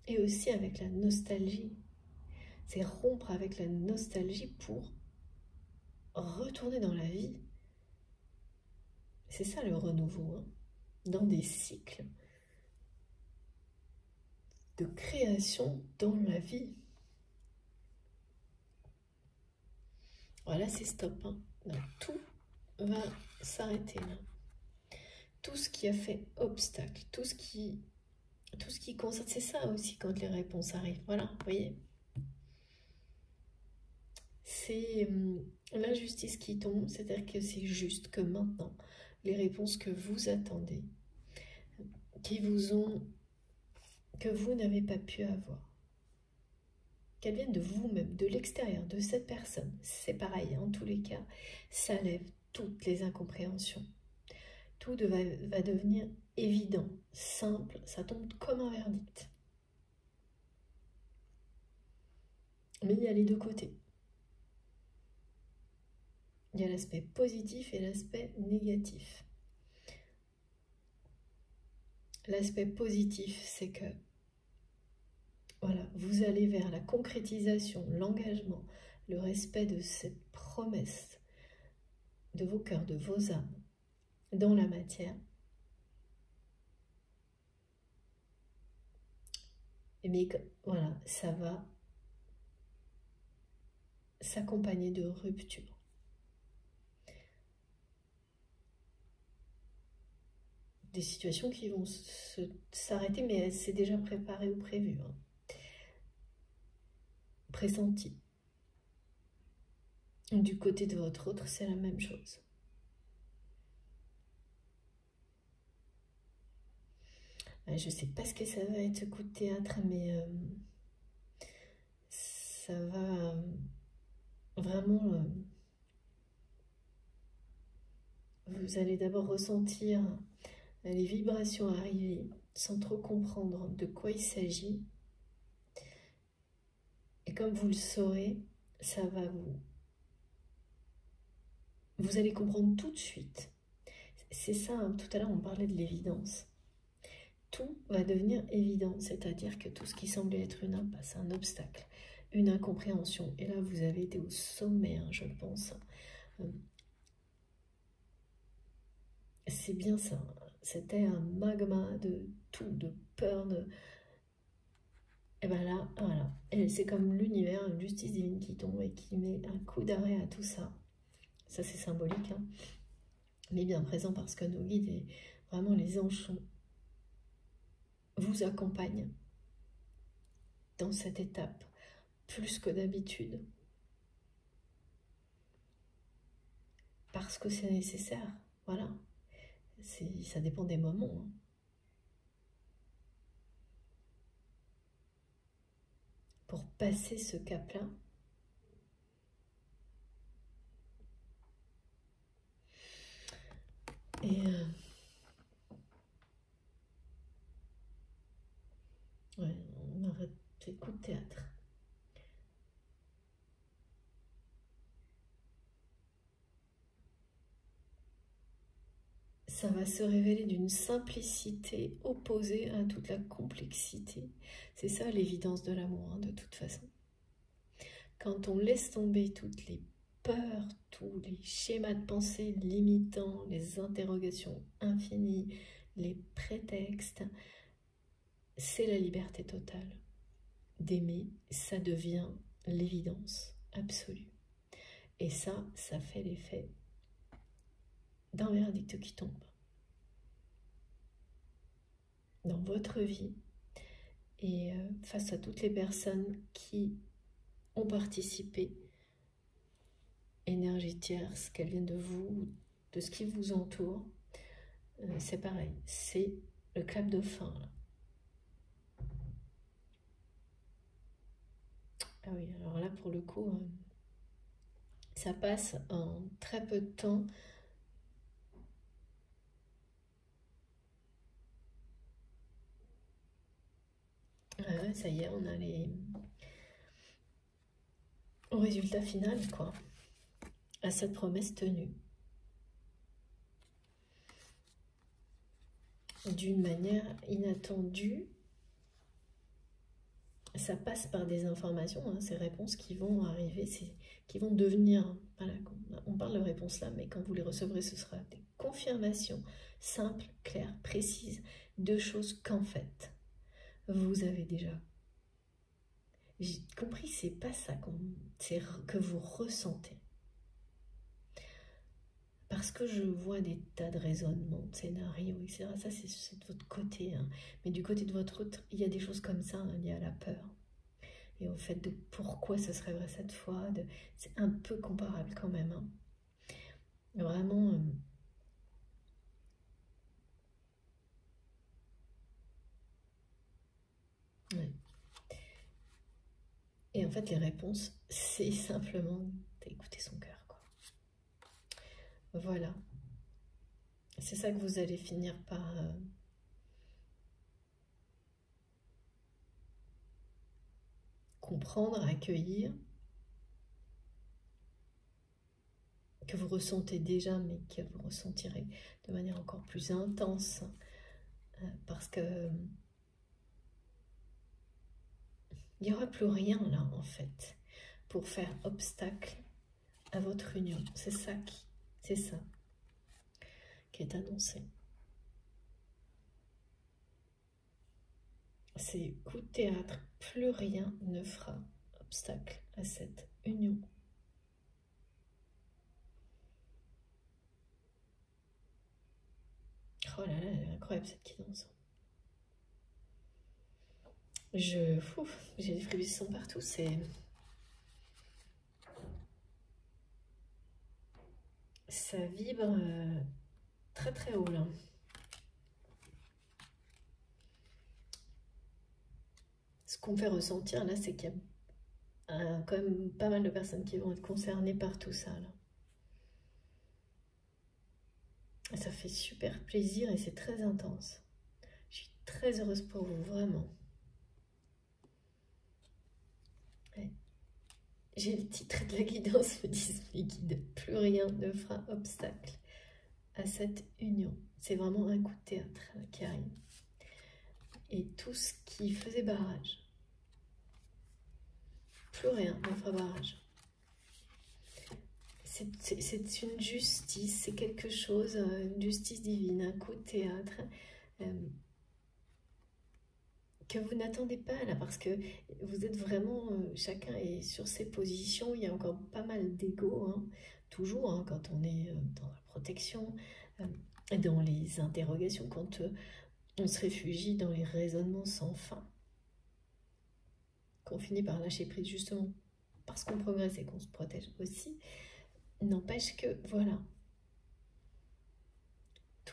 Et aussi avec la nostalgie. C'est rompre avec la nostalgie pour retourner dans la vie. C'est ça le renouveau, hein, dans des cycles de création dans la vie. Voilà, c'est stop. Hein. Donc, tout va s'arrêter là. Tout ce qui a fait obstacle, tout ce qui concerne, c'est ça aussi quand les réponses arrivent. Voilà, vous voyez. C'est l'injustice qui tombe, c'est-à-dire que c'est juste que maintenant, les réponses que vous attendez, que vous n'avez pas pu avoir, qu'elles viennent de vous-même, de l'extérieur, de cette personne, c'est pareil, en tous les cas, ça lève toutes les incompréhensions. Tout va devenir évident, simple, ça tombe comme un verdict. Mais il y a les deux côtés. Il y a l'aspect positif et l'aspect négatif. L'aspect positif, c'est que voilà, vous allez vers la concrétisation, l'engagement, le respect de cette promesse de vos cœurs, de vos âmes dans la matière. Mais voilà, ça va s'accompagner de ruptures. Des situations qui vont s'arrêter, mais c'est déjà préparé ou prévu. Hein. Pressenti. Du côté de votre autre, c'est la même chose. Je ne sais pas ce que ça va être ce coup de théâtre, mais ça va vraiment... vous allez d'abord ressentir les vibrations arriver sans trop comprendre de quoi il s'agit. Et comme vous le saurez, ça va vous allez comprendre tout de suite. C'est ça, hein, tout à l'heure on parlait de l'évidence. Tout va devenir évident, c'est-à-dire que tout ce qui semblait être une impasse, un obstacle, une incompréhension, et là vous avez été au sommet, hein, je pense. C'est bien ça, c'était un magma de tout, de peur, de... Et bien là, voilà, et c'est comme l'univers, une justice divine qui tombe et qui met un coup d'arrêt à tout ça. Ça c'est symbolique, hein, mais bien présent parce que nos guides et vraiment les anges vous accompagnent dans cette étape plus que d'habitude. parce que c'est nécessaire. Voilà. Ça dépend des moments. Hein. Pour passer ce cap-là, et ouais, on arrête les coups de théâtre. Ça va se révéler d'une simplicité opposée à toute la complexité. C'est ça l'évidence de l'amour, hein, de toute façon. Quand on laisse tomber toutes les peurs, tous les schémas de pensée limitants, les interrogations infinies, les prétextes, c'est la liberté totale. D'aimer, ça devient l'évidence absolue. Et ça fait l'effet d'un verdict qui tombe dans votre vie et face à toutes les personnes qui ont participé, énergie tierce, qu'elles viennent de vous, de ce qui vous entoure, c'est pareil, c'est le clap de fin. Là. Ah oui, alors là pour le coup, ça passe en très peu de temps. Ça y est, on a au résultat final, quoi, à cette promesse tenue. D'une manière inattendue, ça passe par des informations, hein, ces réponses qui vont arriver, qui vont devenir, voilà, on parle de réponses là, mais quand vous les recevrez, ce sera des confirmations simples, claires, précises, de choses qu'en fait, vous avez déjà. J'ai compris, c'est pas ça que vous ressentez. Parce que je vois des tas de raisonnements, de scénarios, etc. Ça, c'est de votre côté. Hein. Mais du côté de votre autre, il y a des choses comme ça, hein, liées à la peur. Et au fait de pourquoi ce serait vrai cette fois. C'est un peu comparable quand même. Hein. Vraiment... ouais. Et en fait, les réponses, c'est simplement d'écouter son cœur. Quoi. Voilà. C'est ça que vous allez finir par... comprendre, accueillir, que vous ressentez déjà, mais que vous ressentirez de manière encore plus intense, parce que il n'y aura plus rien là, en fait, pour faire obstacle à votre union. C'est ça qui est annoncé. C'est coup de théâtre, plus rien ne fera obstacle à cette union. Oh là là, elle est incroyable cette guidance. J'ai des frissons partout, ça vibre très très haut là. Ce qu'on fait ressentir là, c'est qu'il y a quand même pas mal de personnes qui vont être concernées par tout ça là. Et ça fait super plaisir et c'est très intense. Je suis très heureuse pour vous, vraiment. Ouais. J'ai le titre de la guidance, me disent mes guides. Plus rien ne fera obstacle à cette union. C'est vraiment un coup de théâtre là, qui arrive. Et tout ce qui faisait barrage, plus rien ne fera barrage. C'est une justice, c'est quelque chose, une justice divine, un coup de théâtre que vous n'attendez pas là, parce que vous êtes vraiment, chacun est sur ses positions, il y a encore pas mal d'ego, hein, toujours, hein, quand on est dans la protection, dans les interrogations, quand on se réfugie dans les raisonnements sans fin, qu'on finit par lâcher prise justement parce qu'on progresse et qu'on se protège aussi. N'empêche que, voilà,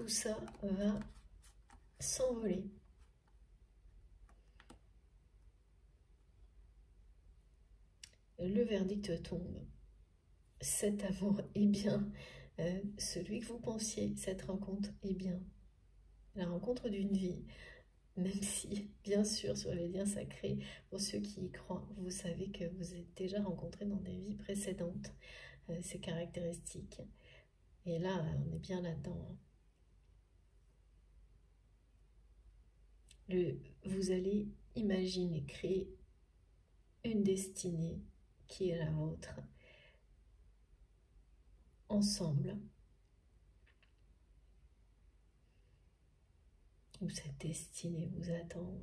tout ça va s'envoler. Le verdict tombe. Cet amour est bien, celui que vous pensiez, cette rencontre est bien. La rencontre d'une vie, même si, bien sûr, sur les liens sacrés, pour ceux qui y croient, vous savez que vous êtes déjà rencontrés dans des vies précédentes, ces caractéristiques. Et là, on est bien là-dedans. Vous allez imaginer, créer une destinée qui est la vôtre, ensemble. Où cette destinée vous attend.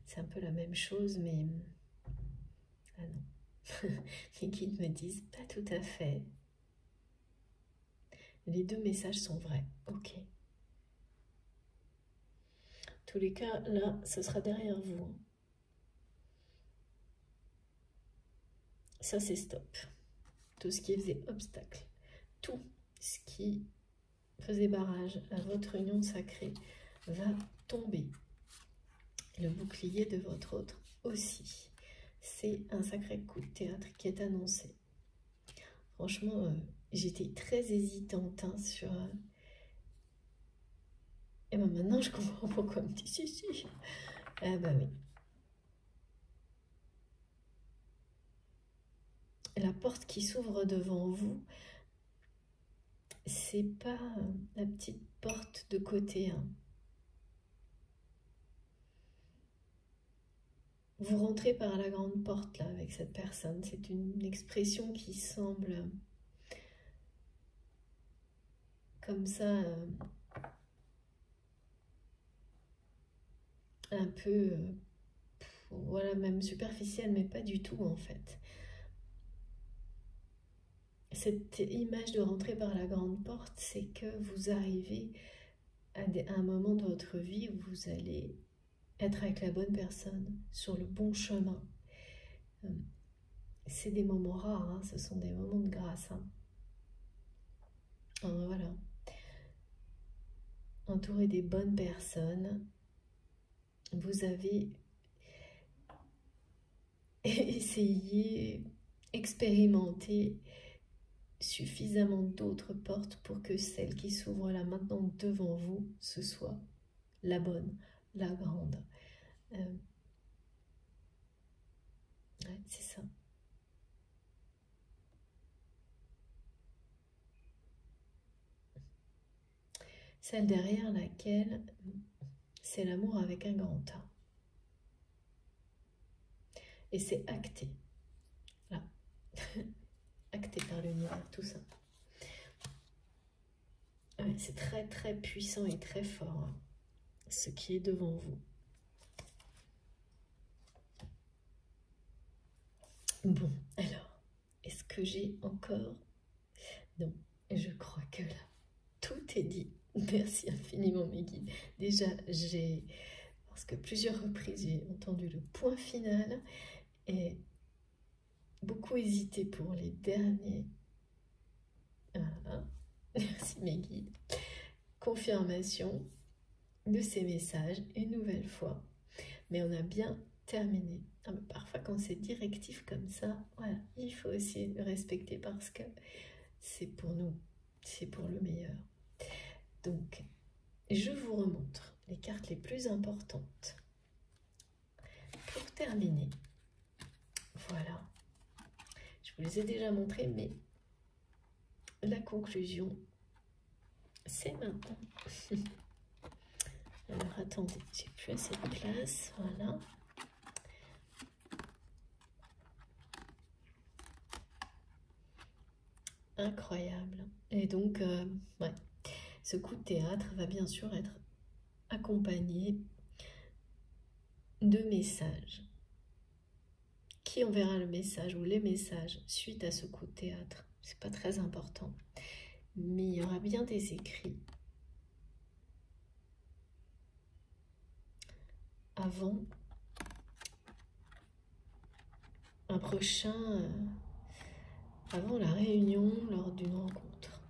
C'est un peu la même chose, mais... Ah non. Les guides me disent pas tout à fait. Les deux messages sont vrais. Ok. En tous les cas, là, ce sera derrière vous. Ça, c'est stop. Tout ce qui faisait obstacle. Tout ce qui faisait barrage à votre union sacrée va tomber. Le bouclier de votre autre aussi. C'est un sacré coup de théâtre qui est annoncé. Franchement, j'étais très hésitante sur... Et ben maintenant, je comprends pourquoi on me dit si. Ah bah oui. La porte qui s'ouvre devant vous, c'est pas la petite porte de côté. Hein. Vous rentrez par la grande porte là avec cette personne. C'est une expression qui semble comme ça un peu voilà, même superficielle, mais pas du tout en fait. Cette image de rentrer par la grande porte, c'est que vous arrivez à un moment de votre vie où vous allez être avec la bonne personne, sur le bon chemin. C'est des moments rares, hein, ce sont des moments de grâce. Hein. Alors, voilà. Entouré des bonnes personnes, vous avez essayé, expérimenté suffisamment d'autres portes pour que celle qui s'ouvre là maintenant devant vous, ce soit la bonne, la grande. Ouais, c'est ça. Celle derrière laquelle, c'est l'amour avec un grand A. Et c'est acté. Là. Acté par l'univers, tout ça. Ouais, c'est très très puissant et très fort, hein, ce qui est devant vous. Bon, alors, est-ce que j'ai encore... Non, je crois que là, tout est dit. Merci infiniment mes guides. Déjà, parce que plusieurs reprises, j'ai entendu le point final et beaucoup hésité pour les derniers. Voilà. Merci mes guides. Confirmation de ces messages une nouvelle fois. Mais on a bien terminé. Ah, mais parfois quand c'est directif comme ça, voilà, il faut aussi respecter parce que c'est pour nous, c'est pour le meilleur. Donc, je vous remontre les cartes les plus importantes. Pour terminer, voilà, je vous les ai déjà montrées, mais la conclusion, c'est maintenant. Alors, attendez, j'ai plus assez de place, voilà. Incroyable. Et donc, ouais, ce coup de théâtre va bien sûr être accompagné de messages. Qui enverra le message ou les messages suite à ce coup de théâtre? C'est pas très important. Mais il y aura bien des écrits avant un prochain, avant la réunion lors d'une rencontre.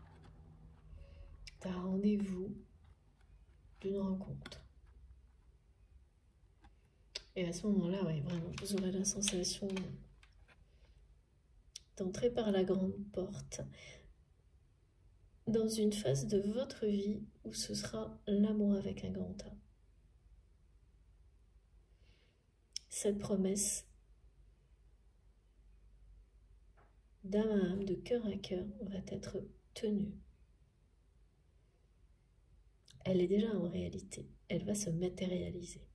d'un rendez-vous, d'une rencontre. Et à ce moment-là, oui, vraiment, vous aurez la sensation d'entrer par la grande porte dans une phase de votre vie où ce sera l'amour avec un grand A. Cette promesse d'âme à âme, de cœur à cœur, va être tenue. Elle est déjà en réalité, elle va se matérialiser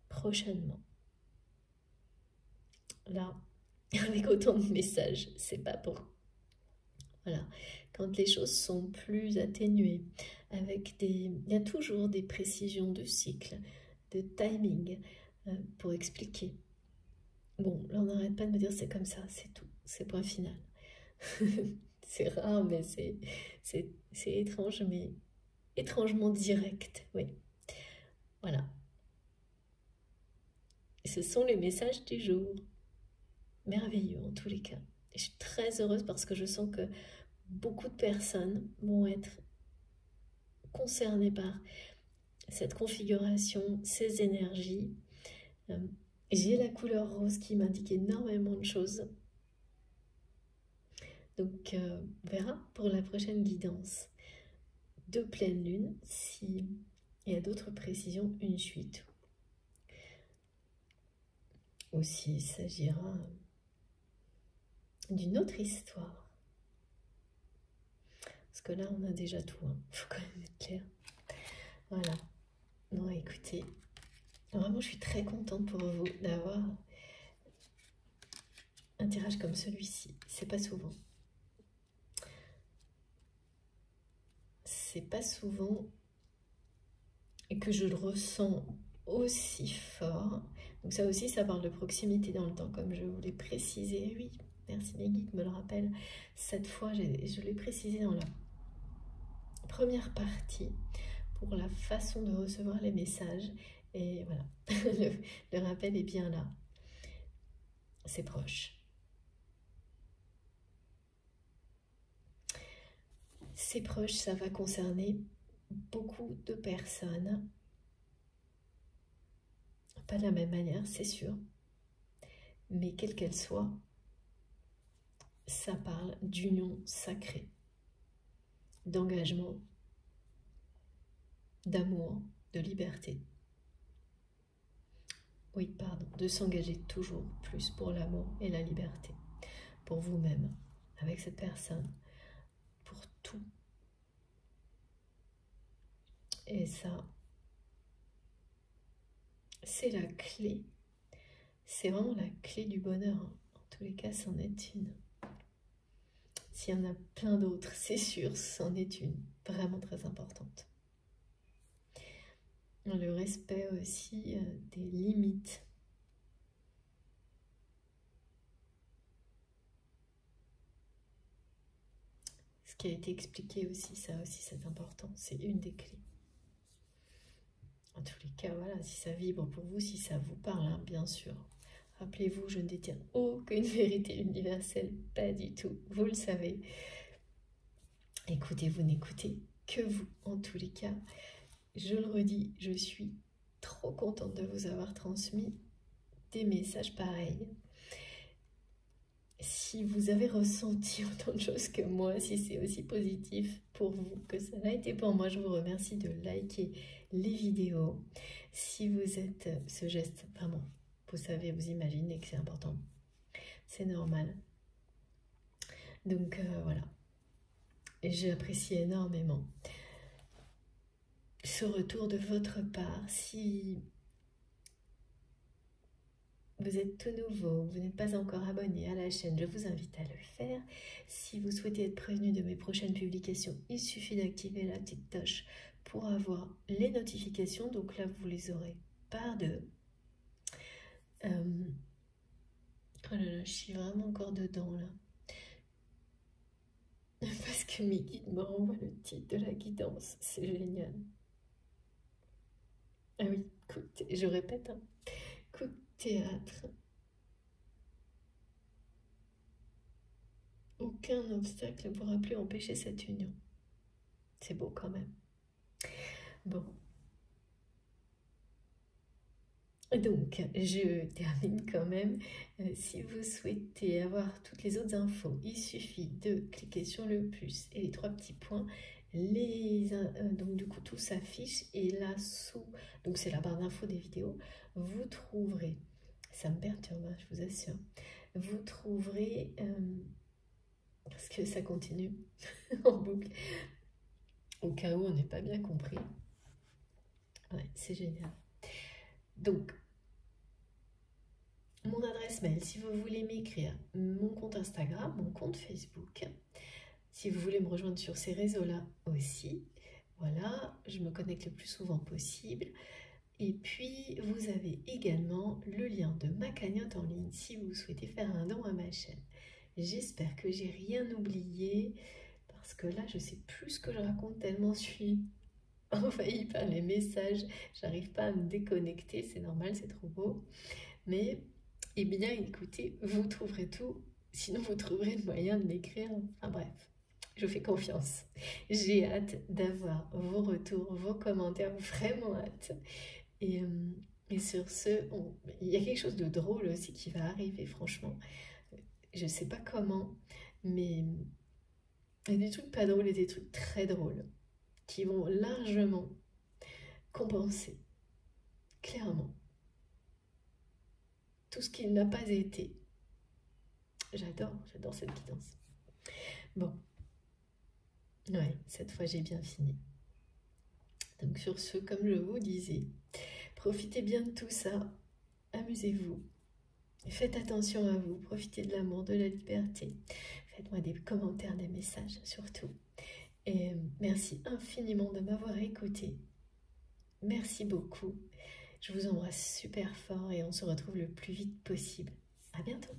prochainement. Là, avec autant de messages, c'est pas pour... Voilà, quand les choses sont plus atténuées, avec il y a toujours des précisions de cycle, de timing pour expliquer. Bon, là on n'arrête pas de me dire c'est comme ça, c'est tout, c'est point final. C'est rare, mais c'est étrange, mais étrangement direct, oui. Voilà. Et ce sont les messages du jour. Merveilleux en tous les cas. Et je suis très heureuse parce que je sens que beaucoup de personnes vont être concernées par cette configuration, ces énergies. J'ai la couleur rose qui m'indique énormément de choses. Donc, on verra pour la prochaine guidance de pleine lune si il y a d'autres précisions, une suite. Aussi, il s'agira d'une autre histoire. Parce que là, on a déjà tout. Il faut quand même être clair. Voilà. Bon, écoutez, vraiment, je suis très contente pour vous d'avoir un tirage comme celui-ci. C'est pas souvent. C'est pas souvent et que je le ressens aussi fort. Donc ça aussi, ça parle de proximité dans le temps, comme je vous l'ai précisé. Oui, merci mes guides, me le rappelle. Cette fois, je l'ai précisé dans la première partie pour la façon de recevoir les messages. Et voilà, le rappel est bien là. C'est proche. C'est proche, ça va concerner beaucoup de personnes. Pas de la même manière, c'est sûr. Mais quelle qu'elle soit, ça parle d'union sacrée, d'engagement, d'amour, de liberté. Oui, pardon, de s'engager toujours plus pour l'amour et la liberté, pour vous-même, avec cette personne, pour tout. Et ça, c'est la clé, c'est vraiment la clé du bonheur. En tous les cas, c'en est une. S'il y en a plein d'autres, c'est sûr, c'en est une, vraiment très importante. Le respect aussi des limites. Ce qui a été expliqué aussi, ça aussi c'est important, c'est une des clés. En tous les cas, voilà, si ça vibre pour vous, si ça vous parle, hein, bien sûr. Rappelez-vous, je ne détiens aucune vérité universelle, pas du tout, vous le savez. Écoutez, vous n'écoutez que vous, en tous les cas. Je le redis, je suis trop contente de vous avoir transmis des messages pareils. Si vous avez ressenti autant de choses que moi, si c'est aussi positif pour vous que ça l'a été pour moi, je vous remercie de liker les vidéos. Si vous êtes ce geste, vraiment, vous savez, vous imaginez que c'est important. C'est normal. Donc voilà. J'apprécie énormément ce retour de votre part. Si vous êtes tout nouveau, vous n'êtes pas encore abonné à la chaîne, je vous invite à le faire. Si vous souhaitez être prévenu de mes prochaines publications, il suffit d'activer la petite cloche pour avoir les notifications. Donc là, vous les aurez par deux. Oh là là, je suis vraiment encore dedans là. Parce que mes guides me renvoient le titre de la guidance, c'est génial. Ah oui, je répète, hein. Coup de théâtre. Aucun obstacle ne pourra plus empêcher cette union. C'est beau quand même. Bon. Donc, je termine quand même. Si vous souhaitez avoir toutes les autres infos, il suffit de cliquer sur le plus et les 3 petits points. Donc du coup, tout s'affiche. Et là, sous, donc c'est la barre d'infos des vidéos, vous trouverez, ça me perturbe, hein, je vous assure, vous trouverez, parce que ça continue en boucle, au cas où on n'est pas bien compris. Ouais, c'est génial. Donc, mon adresse mail, si vous voulez m'écrire, mon compte Instagram, mon compte Facebook, si vous voulez me rejoindre sur ces réseaux-là aussi, voilà, je me connecte le plus souvent possible. Et puis, vous avez également le lien de ma cagnotte en ligne si vous souhaitez faire un don à ma chaîne. J'espère que j'ai rien oublié, parce que là, je sais plus ce que je raconte tellement je suis envahie par les messages. J'arrive pas à me déconnecter, c'est normal, c'est trop beau. Mais, eh bien, écoutez, vous trouverez tout. Sinon, vous trouverez le moyen de m'écrire. Enfin bref, je fais confiance. J'ai hâte d'avoir vos retours, vos commentaires, vraiment hâte. Et sur ce, il y a quelque chose de drôle aussi qui va arriver, franchement. Je ne sais pas comment, mais il y a des trucs pas drôles et des trucs très drôles qui vont largement compenser, clairement, tout ce qui n'a pas été. J'adore cette guidance. Bon, ouais, cette fois j'ai bien fini. Donc sur ce, comme je vous disais, profitez bien de tout ça, amusez-vous, faites attention à vous, profitez de l'amour, de la liberté. Faites-moi des commentaires, des messages surtout. Et merci infiniment de m'avoir écouté. Merci beaucoup. Je vous embrasse super fort et on se retrouve le plus vite possible. À bientôt.